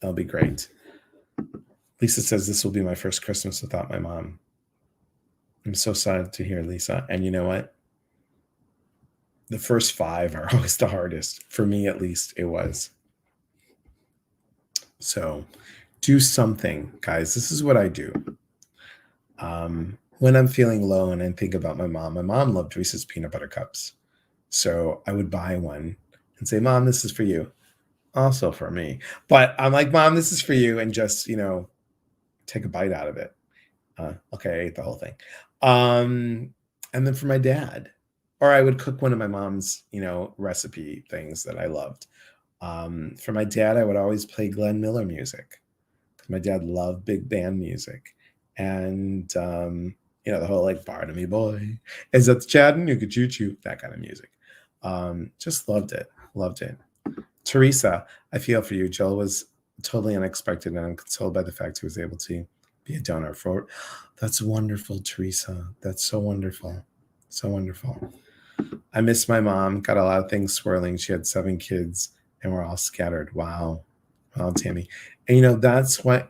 it'll be great. Lisa says this will be my first Christmas without my mom. I'm so sad to hear, Lisa. And you know what? The first 5 are always the hardest. For me, at least, it was. So do something, guys. This is what I do. When I'm feeling low and I think about my mom loved Reese's peanut butter cups. So I would buy one and say, Mom, this is for you. Also for me. But I'm like, Mom, this is for you. And just, take a bite out of it. Okay, I ate the whole thing. And then for my dad, or I would cook one of my mom's, recipe things that I loved. For my dad, I would always play Glenn Miller music. My dad loved big band music. And, the whole like Barnaby Boy, is that Chattanooga Choo Choo, that kind of music. Just loved it. Teresa, I feel for you. Joel was totally unexpected, and I'm consoled by the fact he was able to be a donor for. That's wonderful, Teresa. That's so wonderful. So wonderful. I miss my mom. Got a lot of things swirling. She had 7 kids, and we're all scattered. Wow, Tammy. And that's why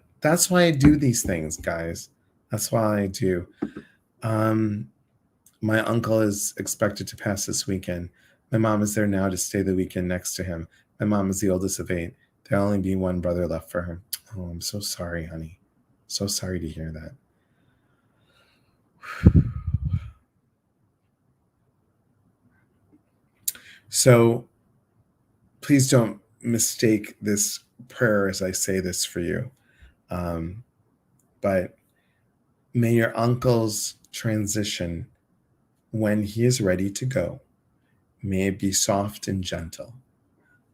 I do these things, guys. That's why I do. My uncle is expected to pass this weekend. My mom is there now to stay the weekend next to him. My mom is the oldest of 8. There'll only be one brother left for her. Oh, I'm so sorry, honey. So sorry to hear that. So please don't mistake this prayer as I say this for you. But may your uncle's transition, when he is ready to go, may it be soft and gentle.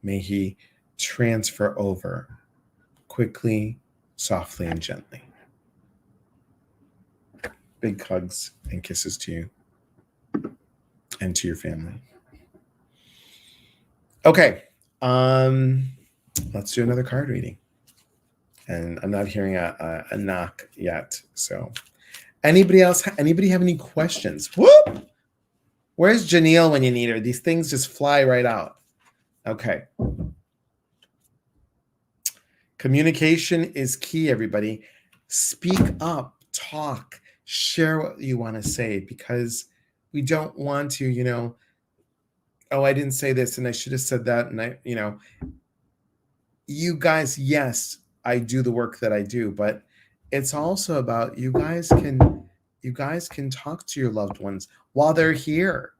May he transfer over quickly, softly, and gently. Big hugs and kisses to you and to your family. Okay, let's do another card reading. And I'm not hearing a knock yet. So anybody else? Anybody have any questions? Whoop! Where's Janelle when you need her? These things just fly right out. Okay. Communication is key, everybody. Speak up, talk, share what you want to say, because we don't want to, oh, I didn't say this and I should have said that. And you guys, yes, I do the work that I do, but it's also about you guys can talk to your loved ones while they're here.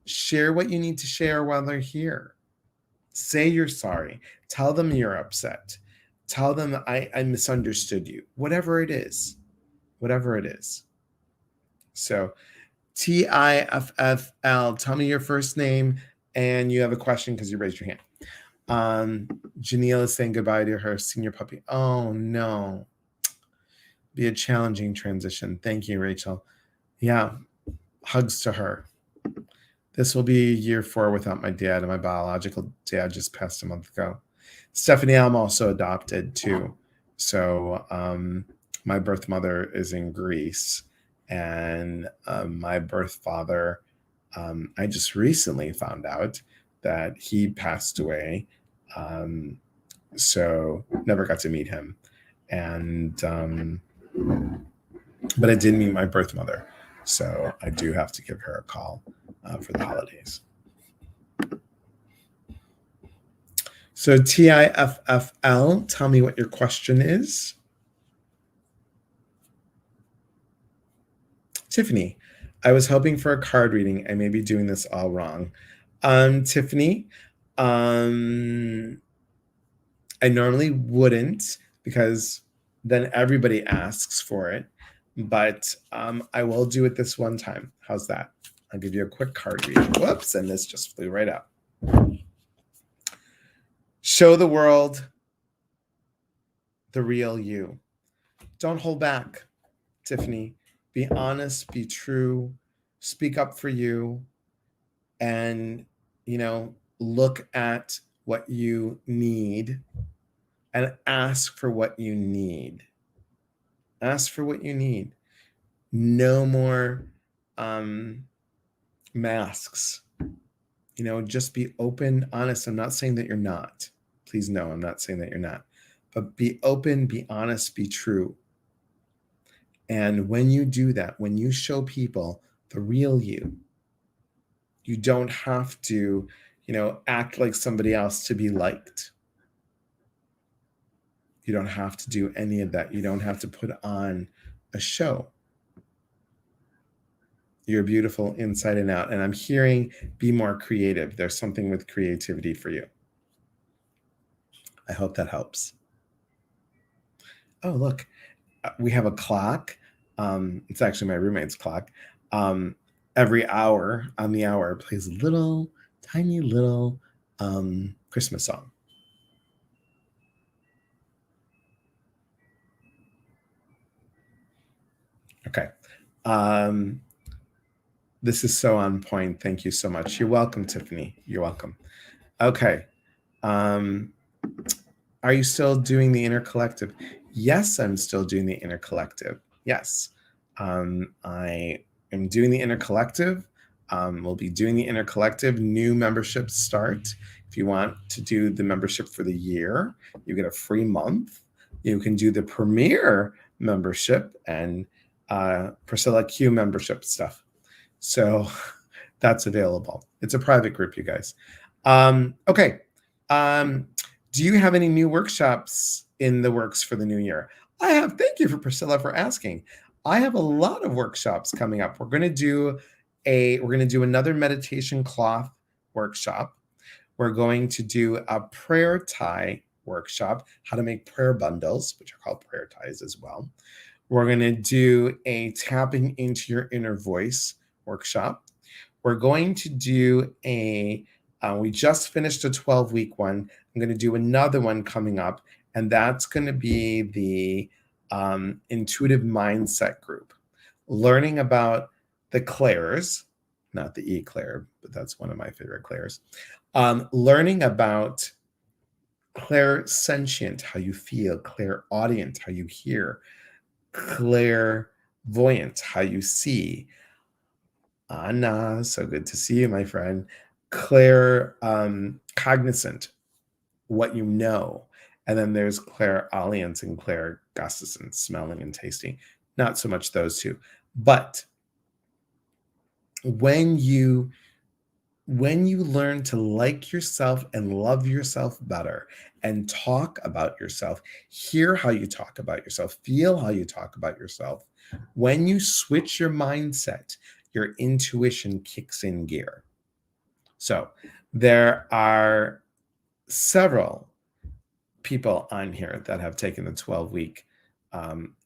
Share what you need to share while they're here. Say you're sorry. Tell them you're upset. Tell them I misunderstood you. Whatever it is. Whatever it is. So TIFFL, tell me your first name and you have a question because you raised your hand. Janelle is saying goodbye to her senior puppy. Oh no. Be a challenging transition. Thank you, Rachel. Yeah, hugs to her. This will be year 4 without my dad, and my biological dad just passed a month ago. Stephanie, I'm also adopted too. So my birth mother is in Greece, and my birth father, I just recently found out that he passed away. So never got to meet him. And but I did meet my birth mother. So I do have to give her a call for the holidays. So TIFFL, tell me what your question is. Tiffany, I was hoping for a card reading. I may be doing this all wrong. Tiffany, I normally wouldn't because then everybody asks for it. But I will do it this one time. How's that? I'll give you a quick card reading. Whoops, and this just flew right out. Show the world the real you. Don't hold back, Tiffany. Be honest, be true, speak up for you, and, look at what you need and ask for what you need. Ask for what you need. No more masks. Just be open, honest. I'm not saying that you're not. Please no, I'm not saying that you're not. But be open, be honest, be true. And when you do that, when you show people the real you, you don't have to, act like somebody else to be liked. You don't have to do any of that. You don't have to put on a show. You're beautiful inside and out. And I'm hearing be more creative. There's something with creativity for you. I hope that helps. Oh, look, we have a clock. It's actually my roommate's clock. Every hour on the hour plays a little, tiny little Christmas song. Okay. This is so on point. Thank you so much. You're welcome, Tiffany. You're welcome. Okay. Are you still doing the inner collective? Yes, I'm still doing the inner collective. Yes. I am doing the inner collective. We'll be doing the inner collective. New memberships start. If you want to do the membership for the year, you get a free month. You can do the premier membership and Priscilla Q membership stuff. So that's available. It's a private group, you guys. Okay. Do you have any new workshops in the works for the new year? I have. Thank you for Priscilla for asking. I have a lot of workshops coming up. We're going to do another meditation cloth workshop. We're going to do a prayer tie workshop, how to make prayer bundles, which are called prayer ties as well. We're going to do a tapping into your inner voice workshop. We're going to do we just finished a 12-week one. I'm going to do another one coming up, and that's going to be the intuitive mindset group, learning about the clairs, not the eclair, but that's one of my favorite clairs. Learning about clairsentient, how you feel, clairaudient, how you hear, clairvoyant, how you see. Anna, so good to see you, my friend. Cognizant, what you know. And then there's clairaudience and clairgustance, smelling and tasting. Not so much those two. But when you when you learn to like yourself and love yourself better and talk about yourself, hear how you talk about yourself, feel how you talk about yourself, when you switch your mindset, your intuition kicks in gear. So there are several people on here that have taken the 12-week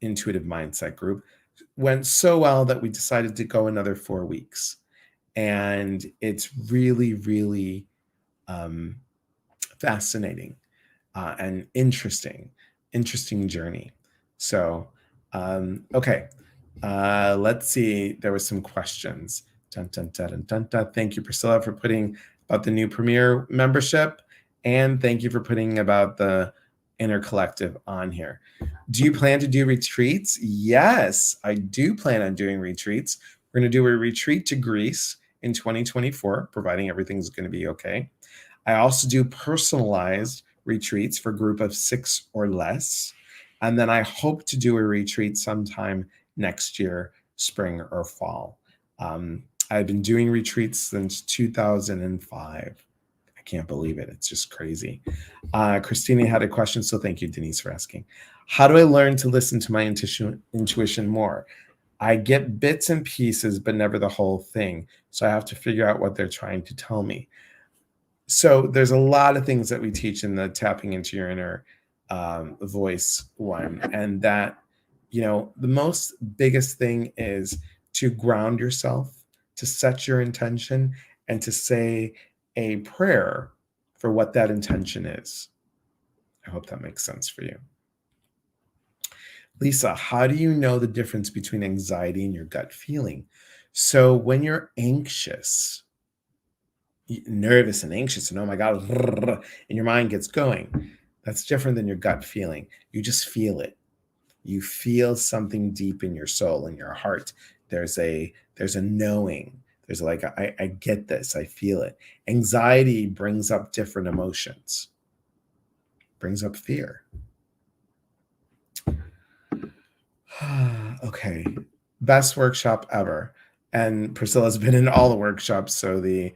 intuitive mindset group. Went so well that we decided to go another 4 weeks. And it's really, really fascinating and interesting journey. So, okay. Let's see. There was some questions. Dun, dun, dun, dun, dun, dun. Thank you, Priscilla, for putting about the new Premier membership. And thank you for putting about the Inner Collective on here. Do you plan to do retreats? Yes, I do plan on doing retreats. We're going to do a retreat to Greece in 2024, providing everything's going to be okay. I also do personalized retreats for a group of 6 or less. And then I hope to do a retreat sometime next year, spring or fall. I've been doing retreats since 2005. I can't believe it. It's just crazy. Christina had a question, so thank you, Denise, for asking. How do I learn to listen to my intuition more? I get bits and pieces, but never the whole thing. So I have to figure out what they're trying to tell me. So there's a lot of things that we teach in the tapping into your inner voice one, and that, the most biggest thing is to ground yourself, to set your intention, and to say a prayer for what that intention is. I hope that makes sense for you. Lisa, how do you know the difference between anxiety and your gut feeling? So when you're anxious, nervous and anxious, and oh my God, and your mind gets going, that's different than your gut feeling. You just feel it. You feel something deep in your soul, in your heart. There's a knowing. There's like, I get this. I feel it. Anxiety brings up different emotions, brings up fear. Okay. Best workshop ever. And Priscilla's been in all the workshops. So the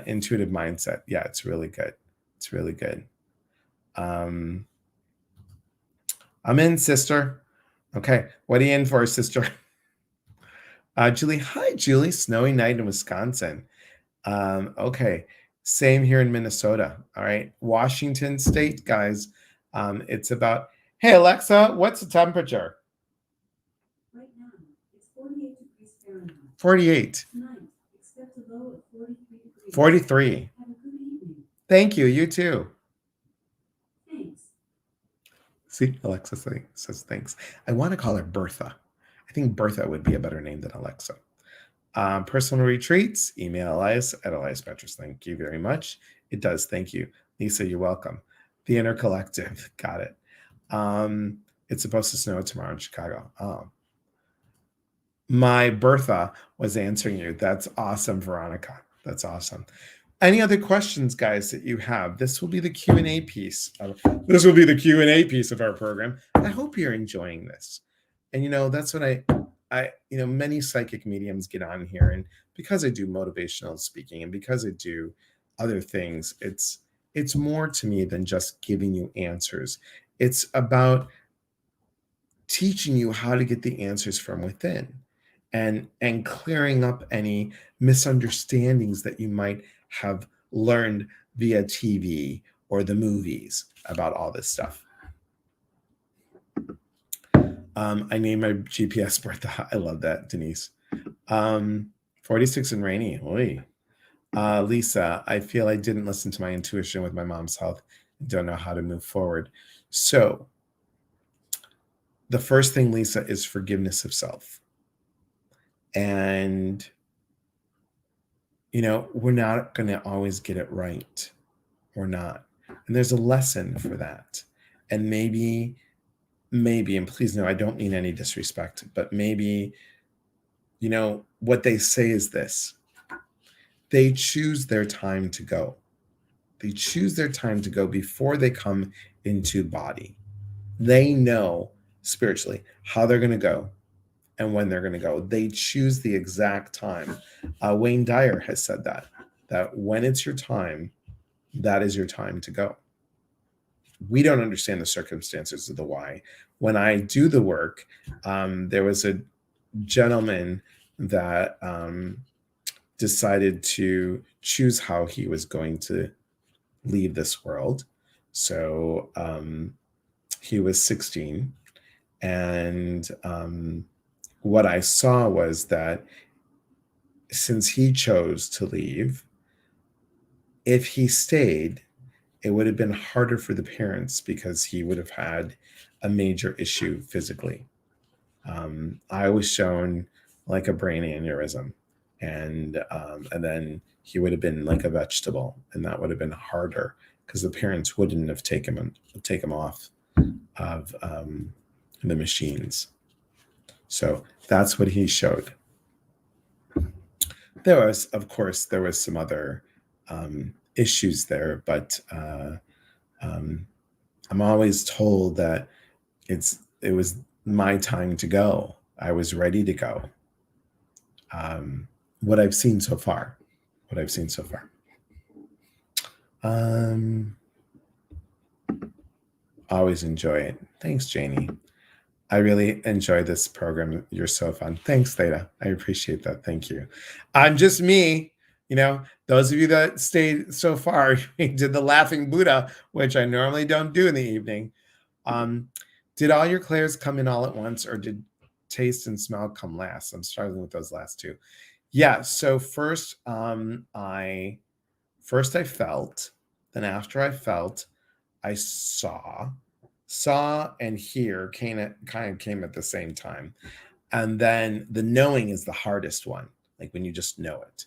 intuitive mindset. Yeah, it's really good. It's really good. I'm in, sister. Okay. What are you in for, sister? Julie. Hi, Julie. Snowy night in Wisconsin. Okay. Same here in Minnesota. All right. Washington State, guys. It's about, hey, Alexa, what's the temperature? Right now, it's 48 degrees Fahrenheit. 48. Tonight, expect a low of 43 degrees. 43. Have a good evening. Thank you. You too. Thanks. See, Alexa says thanks. I want to call her Bertha. I think Bertha would be a better name than Alexa. Personal retreats, email Elias at Elias Petrus. Thank you very much. It does. Thank you. Lisa, you're welcome. The Inner Collective. Got it. It's supposed to snow tomorrow in Chicago. My Bertha was answering you. That's awesome, Veronica. That's awesome. Any other questions, guys, that you have? This will be the Q&A piece. This will be the Q&A piece of our program. I hope you're enjoying this. And that's what I many psychic mediums get on here, and because I do motivational speaking and because I do other things, it's more to me than just giving you answers. It's about teaching you how to get the answers from within and clearing up any misunderstandings that you might have learned via TV or the movies about all this stuff. I named my GPS Bertha. I love that, Denise. 46 and rainy. Oy. Lisa, I feel I didn't listen to my intuition with my mom's health and don't know how to move forward. So the first thing, Lisa, is forgiveness of self. And, we're not going to always get it right. We're not. And there's a lesson for that. And maybe, and please know, I don't mean any disrespect, but maybe, what they say is this: they choose their time to go. They choose their time to go before they come into body. They know spiritually how they're going to go and when they're going to go. They choose the exact time. Wayne Dyer has said that that when it's your time, that is your time to go. We don't understand the circumstances of the why. When I do the work, there was a gentleman that decided to choose how he was going to leave this world. So he was 16. And what I saw was that since he chose to leave, if he stayed, it would have been harder for the parents because he would have had a major issue physically. I was shown like a brain aneurysm, and then he would have been like a vegetable, and that would have been harder because the parents wouldn't have taken him off of the machines. So that's what he showed. There was, of course, some other issues there, but I'm always told that it was my time to go. I was ready to go. What I've seen so far. Always enjoy it. Thanks, Janie. I really enjoy this program. You're so fun. Thanks, Theta. I appreciate that. Thank you. I'm just me. Those of you that stayed so far, we did the laughing Buddha, which I normally don't do in the evening. Did all your clairs come in all at once, or did taste and smell come last? I'm struggling with those last two. Yeah. So first, I felt. Then after I felt, I saw and hear kind of came at the same time. And then the knowing is the hardest one, like when you just know it.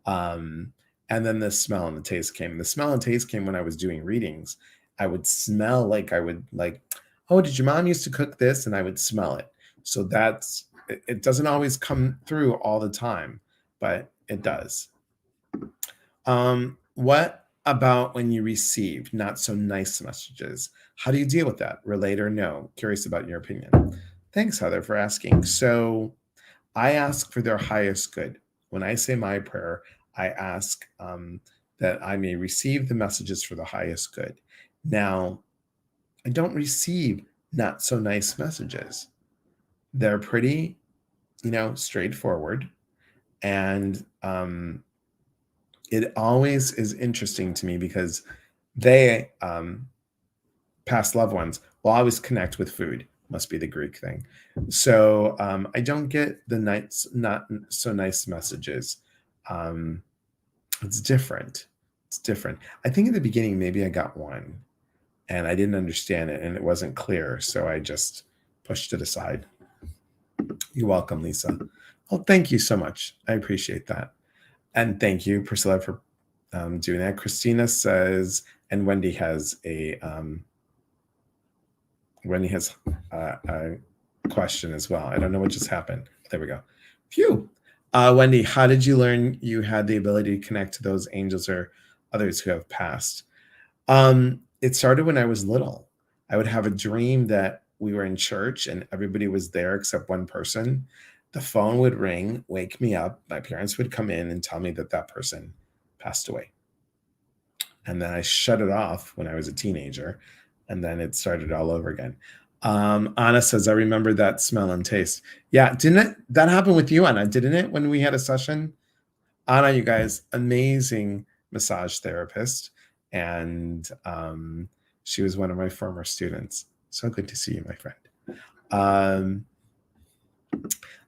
And then the smell and the taste came. The smell and taste came when I was doing readings. I would smell like oh, did your mom used to cook this? And I would smell it. So it doesn't always come through all the time, but it does. What about when you receive not so nice messages? How do you deal with that? Relate or no? Curious about your opinion. Thanks, Heather, for asking. So I ask for their highest good. When I say my prayer, I ask that I may receive the messages for the highest good. Now, I don't receive not so nice messages. They're pretty, straightforward. And it always is interesting to me because they, past loved ones, will always connect with food. Must be the Greek thing. So I don't get the not so nice messages. It's different. I think in the beginning, maybe I got one and I didn't understand it and it wasn't clear. So I just pushed it aside. You're welcome, Lisa. Oh, thank you so much. I appreciate that. And thank you, Priscilla, for doing that. Christina says, and Wendy has a question as well. I don't know what just happened. There we go. Phew. Wendy, how did you learn you had the ability to connect to those angels or others who have passed? It started when I was little. I would have a dream that we were in church and everybody was there except one person. The phone would ring, wake me up. My parents would come in and tell me that person passed away. And then I shut it off when I was a teenager. And then it started all over again. Anna says, I remember that smell and taste. Yeah, that happen with you, Anna? Didn't it, when we had a session? Anna, you guys, amazing massage therapist. And she was one of my former students. So good to see you, my friend.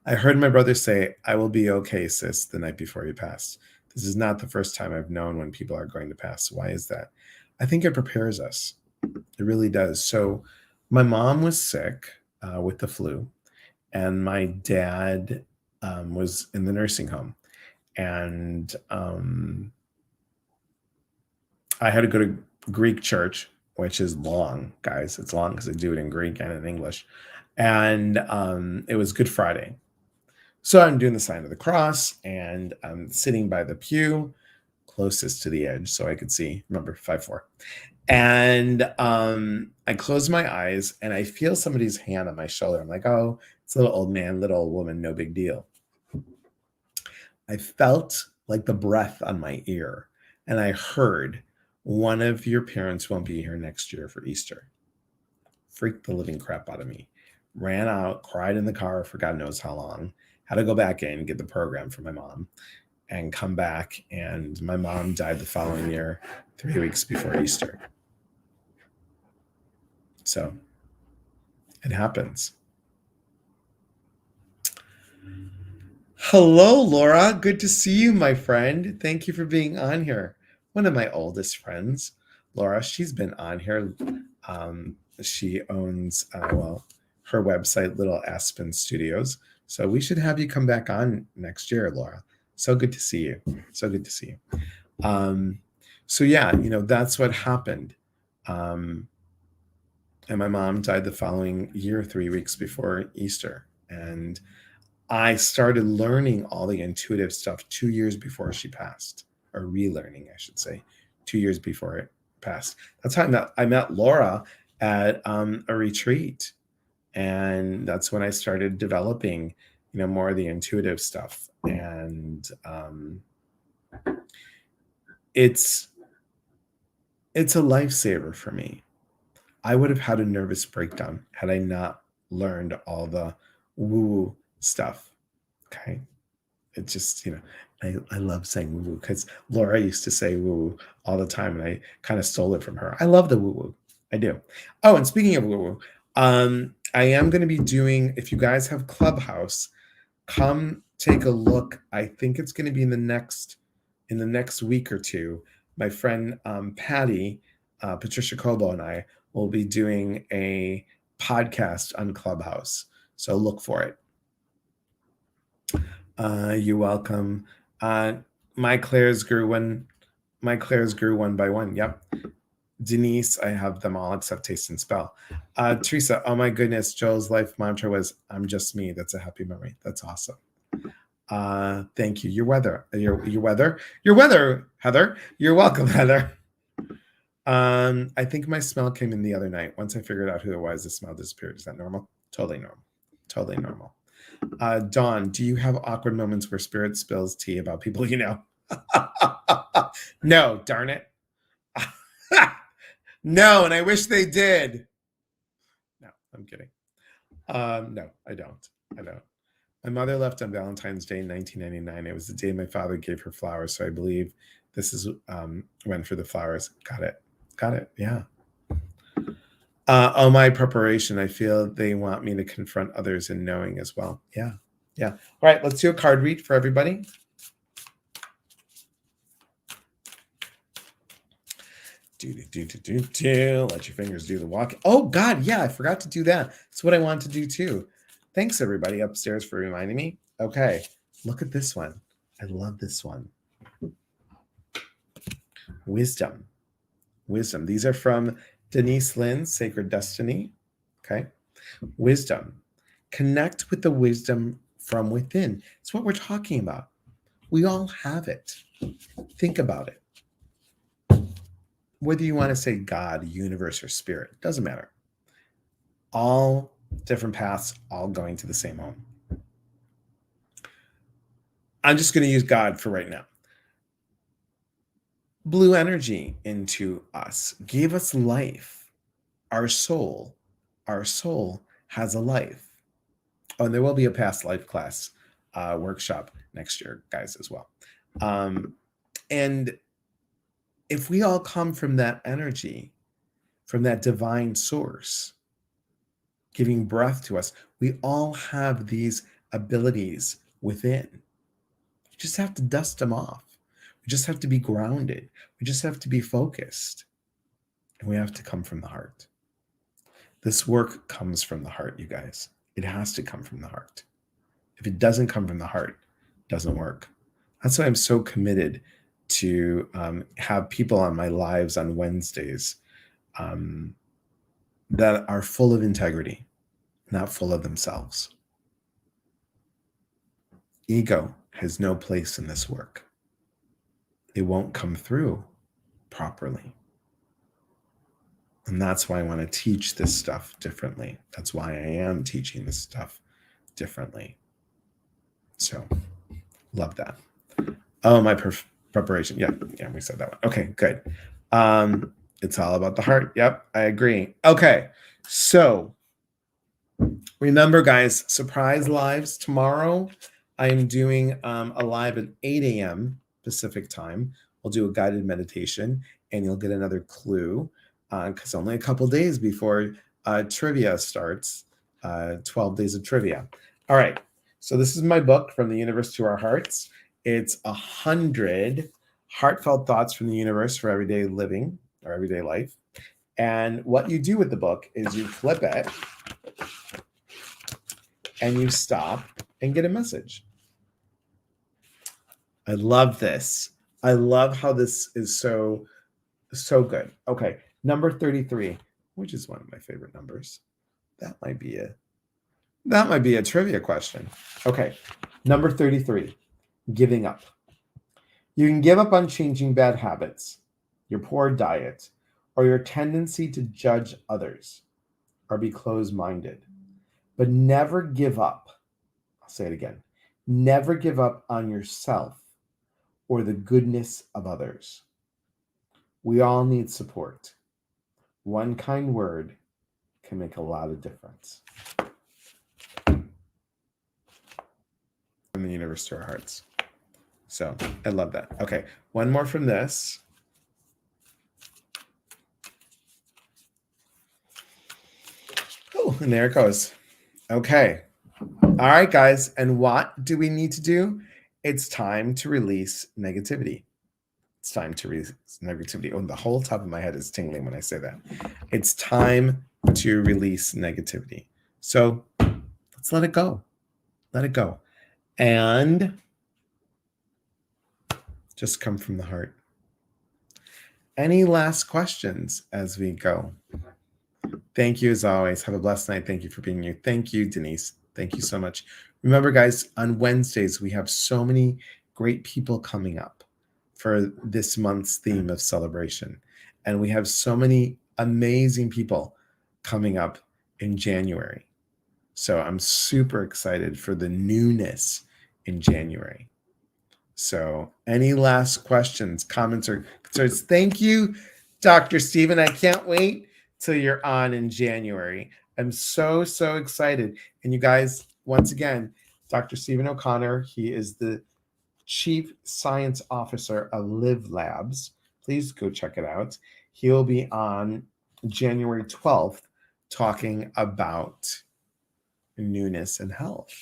I heard my brother say, I will be okay, sis, the night before you pass. This is not the first time I've known when people are going to pass. Why is that? I think it prepares us. It really does. So my mom was sick with the flu, and my dad was in the nursing home. And I had to go to Greek church, which is long, guys. It's long because I do it in Greek and in English. And it was Good Friday. So I'm doing the sign of the cross, and I'm sitting by the pew closest to the edge so I could see, remember, 5'4". And I close my eyes, and I feel somebody's hand on my shoulder. I'm like, oh, it's a little old man, little old woman, no big deal. I felt like the breath on my ear. And I heard, one of your parents won't be here next year for Easter. Freaked the living crap out of me. Ran out, cried in the car for God knows how long. Had to go back in, get the program for my mom, and come back. And my mom died the following year, 3 weeks before Easter. So it happens. Hello, Laura. Good to see you, my friend. Thank you for being on here. One of my oldest friends, Laura, she's been on here. She owns, her website, Little Aspen Studios. So we should have you come back on next year, Laura. So good to see you. So good to see you. So yeah, that's what happened. And my mom died the following year, 3 weeks before Easter. And I started learning all the intuitive stuff 2 years before she passed, or relearning, I should say, 2 years before it passed. That's how I met Laura at a retreat. And that's when I started developing, more of the intuitive stuff. And it's a lifesaver for me. I would have had a nervous breakdown had I not learned all the woo stuff. Okay. It just, I love saying woo woo because Laura used to say woo woo all the time, and I kind of stole it from her. I love the woo woo. I do. Oh, and speaking of woo woo, I am going to be doing, if you guys have Clubhouse, come take a look. I think it's going to be in the next week or two. My friend Patty, Patricia Cobo, and I will be doing a podcast on Clubhouse. So look for it. You're welcome. My Claire's grew one by one. Yep. Denise, I have them all except taste and spell. Teresa, oh my goodness, Joel's life mantra was, I'm just me. That's a happy memory. That's awesome. Thank you. Your weather, Heather. You're welcome, Heather. I think my smell came in the other night. Once I figured out who it was, the smell disappeared. Is that normal? Totally normal. Dawn, do you have awkward moments where spirit spills tea about people you know? No, darn it. No, and I wish they did. No, I'm kidding. No, I don't. My mother left on Valentine's Day in 1999. It was the day my father gave her flowers, so I believe this is when for the flowers. Got it. Yeah. My preparation. I feel they want me to confront others in knowing as well. Yeah. All right, let's do a card read for everybody. Let your fingers do the walk. Oh God, yeah, I forgot to do that. That's what I want to do too. Thanks everybody upstairs for reminding me. Okay, look at this one. I love this one. Wisdom. These are from Denise Lynn's Sacred Destiny. Okay. Wisdom. Connect with the wisdom from within. It's what we're talking about. We all have it. Think about it. Whether you want to say God, universe, or spirit, doesn't matter. All different paths, all going to the same home. I'm just going to use God for right now. Blew energy into us, gave us life. Our soul has a life. Oh, and there will be a past life class workshop next year, guys, as well. And if we all come from that energy, from that divine source, giving breath to us, we all have these abilities within. We just have to dust them off. We just have to be grounded. We just have to be focused. And we have to come from the heart. This work comes from the heart, you guys. It has to come from the heart. If it doesn't come from the heart, it doesn't work. That's why I'm so committed to have people on my lives on Wednesdays that are full of integrity, not full of themselves. Ego has no place in this work. It won't come through properly. And that's why I want to teach this stuff differently. That's why I am teaching this stuff differently. So, love that. Oh, my preparation. Yeah, we said that one. Okay, good. It's all about the heart. Yep, I agree. Okay, so remember, guys, surprise lives tomorrow. I am doing a live at 8 a.m. Pacific time. We'll do a guided meditation, and you'll get another clue because only a couple days before trivia starts. 12 days of trivia. All right. So this is my book, From the Universe to Our Hearts. It's 100 heartfelt thoughts from the universe for everyday living or everyday life. And what you do with the book is you flip it and you stop and get a message. I love this. I love how this is so good. Okay, number 33, which is one of my favorite numbers. That might be a trivia question. Okay, number 33, giving up. You can give up on changing bad habits, your poor diet, or your tendency to judge others or be closed-minded, but never give up. I'll say it again. Never give up on yourself or the goodness of others. We all need support. One kind word can make a lot of difference. From the universe to our hearts. So I love that. Okay, one more from this. Oh, and there it goes. Okay. All right, guys. And what do we need to do? It's time to release negativity. It's time to release negativity. Oh, the whole top of my head is tingling when I say that. It's time to release negativity. So let's let it go. Let it go. And just come from the heart. Any last questions as we go? Thank you as always. Have a blessed night. Thank you for being here. Thank you, Denise. Thank you so much. Remember, guys, on Wednesdays, we have so many great people coming up for this month's theme of celebration. And we have so many amazing people coming up in January. So I'm super excited for the newness in January. So any last questions, comments, or concerns? Thank you, Dr. Stephen. I can't wait till you're on in January. I'm so excited. And you guys, once again, Dr. Stephen O'Connor, he is the Chief Science Officer of Live Labs. Please go check it out. He'll be on January 12th talking about newness and health.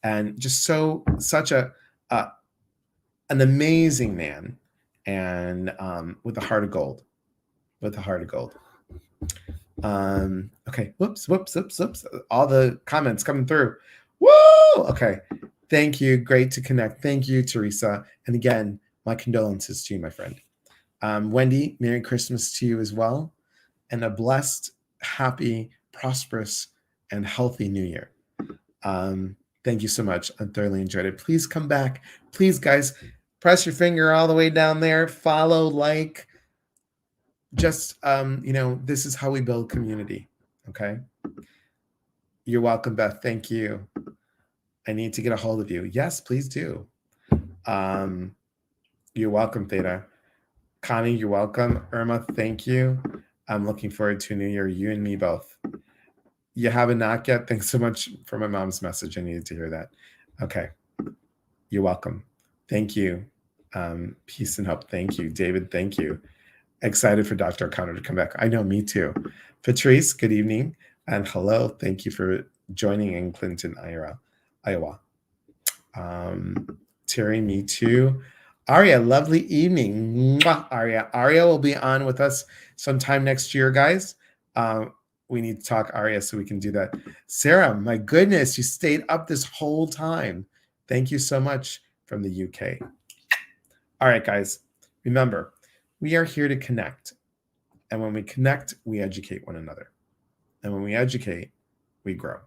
And just such an amazing man, and with a heart of gold. Okay, whoops. All the comments coming through. Woo! Okay, thank you. Great to connect. Thank you, Teresa. And again, my condolences to you, my friend. Wendy, Merry Christmas to you as well. And a blessed, happy, prosperous, and healthy New Year. Thank you so much. I thoroughly enjoyed it. Please come back. Please, guys, press your finger all the way down there. Follow, like. Just, this is how we build community. Okay. You're welcome, Beth. Thank you. I need to get a hold of you. Yes, please do. You're welcome, Theta. Connie, you're welcome. Irma, thank you. I'm looking forward to New Year. You and me both. You haven't knocked yet? Thanks so much for my mom's message. I needed to hear that. Okay. You're welcome. Thank you. Peace and hope. Thank you. David, thank you. Excited for Dr. O'Connor to come back. I know, me too. Patrice, good evening. And hello. Thank you for joining in Clinton, Iowa. Terry, me too. Aria, lovely evening. Mwah, Aria. Aria will be on with us sometime next year, guys. We need to talk, Aria, so we can do that. Sarah, my goodness, you stayed up this whole time. Thank you so much from the UK. All right, guys. Remember, we are here to connect. And when we connect, we educate one another. And when we educate, we grow.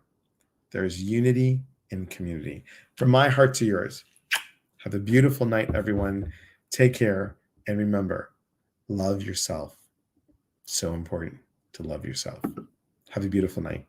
There's unity in community. From my heart to yours, have a beautiful night, everyone. Take care. And remember, love yourself. So important to love yourself. Have a beautiful night.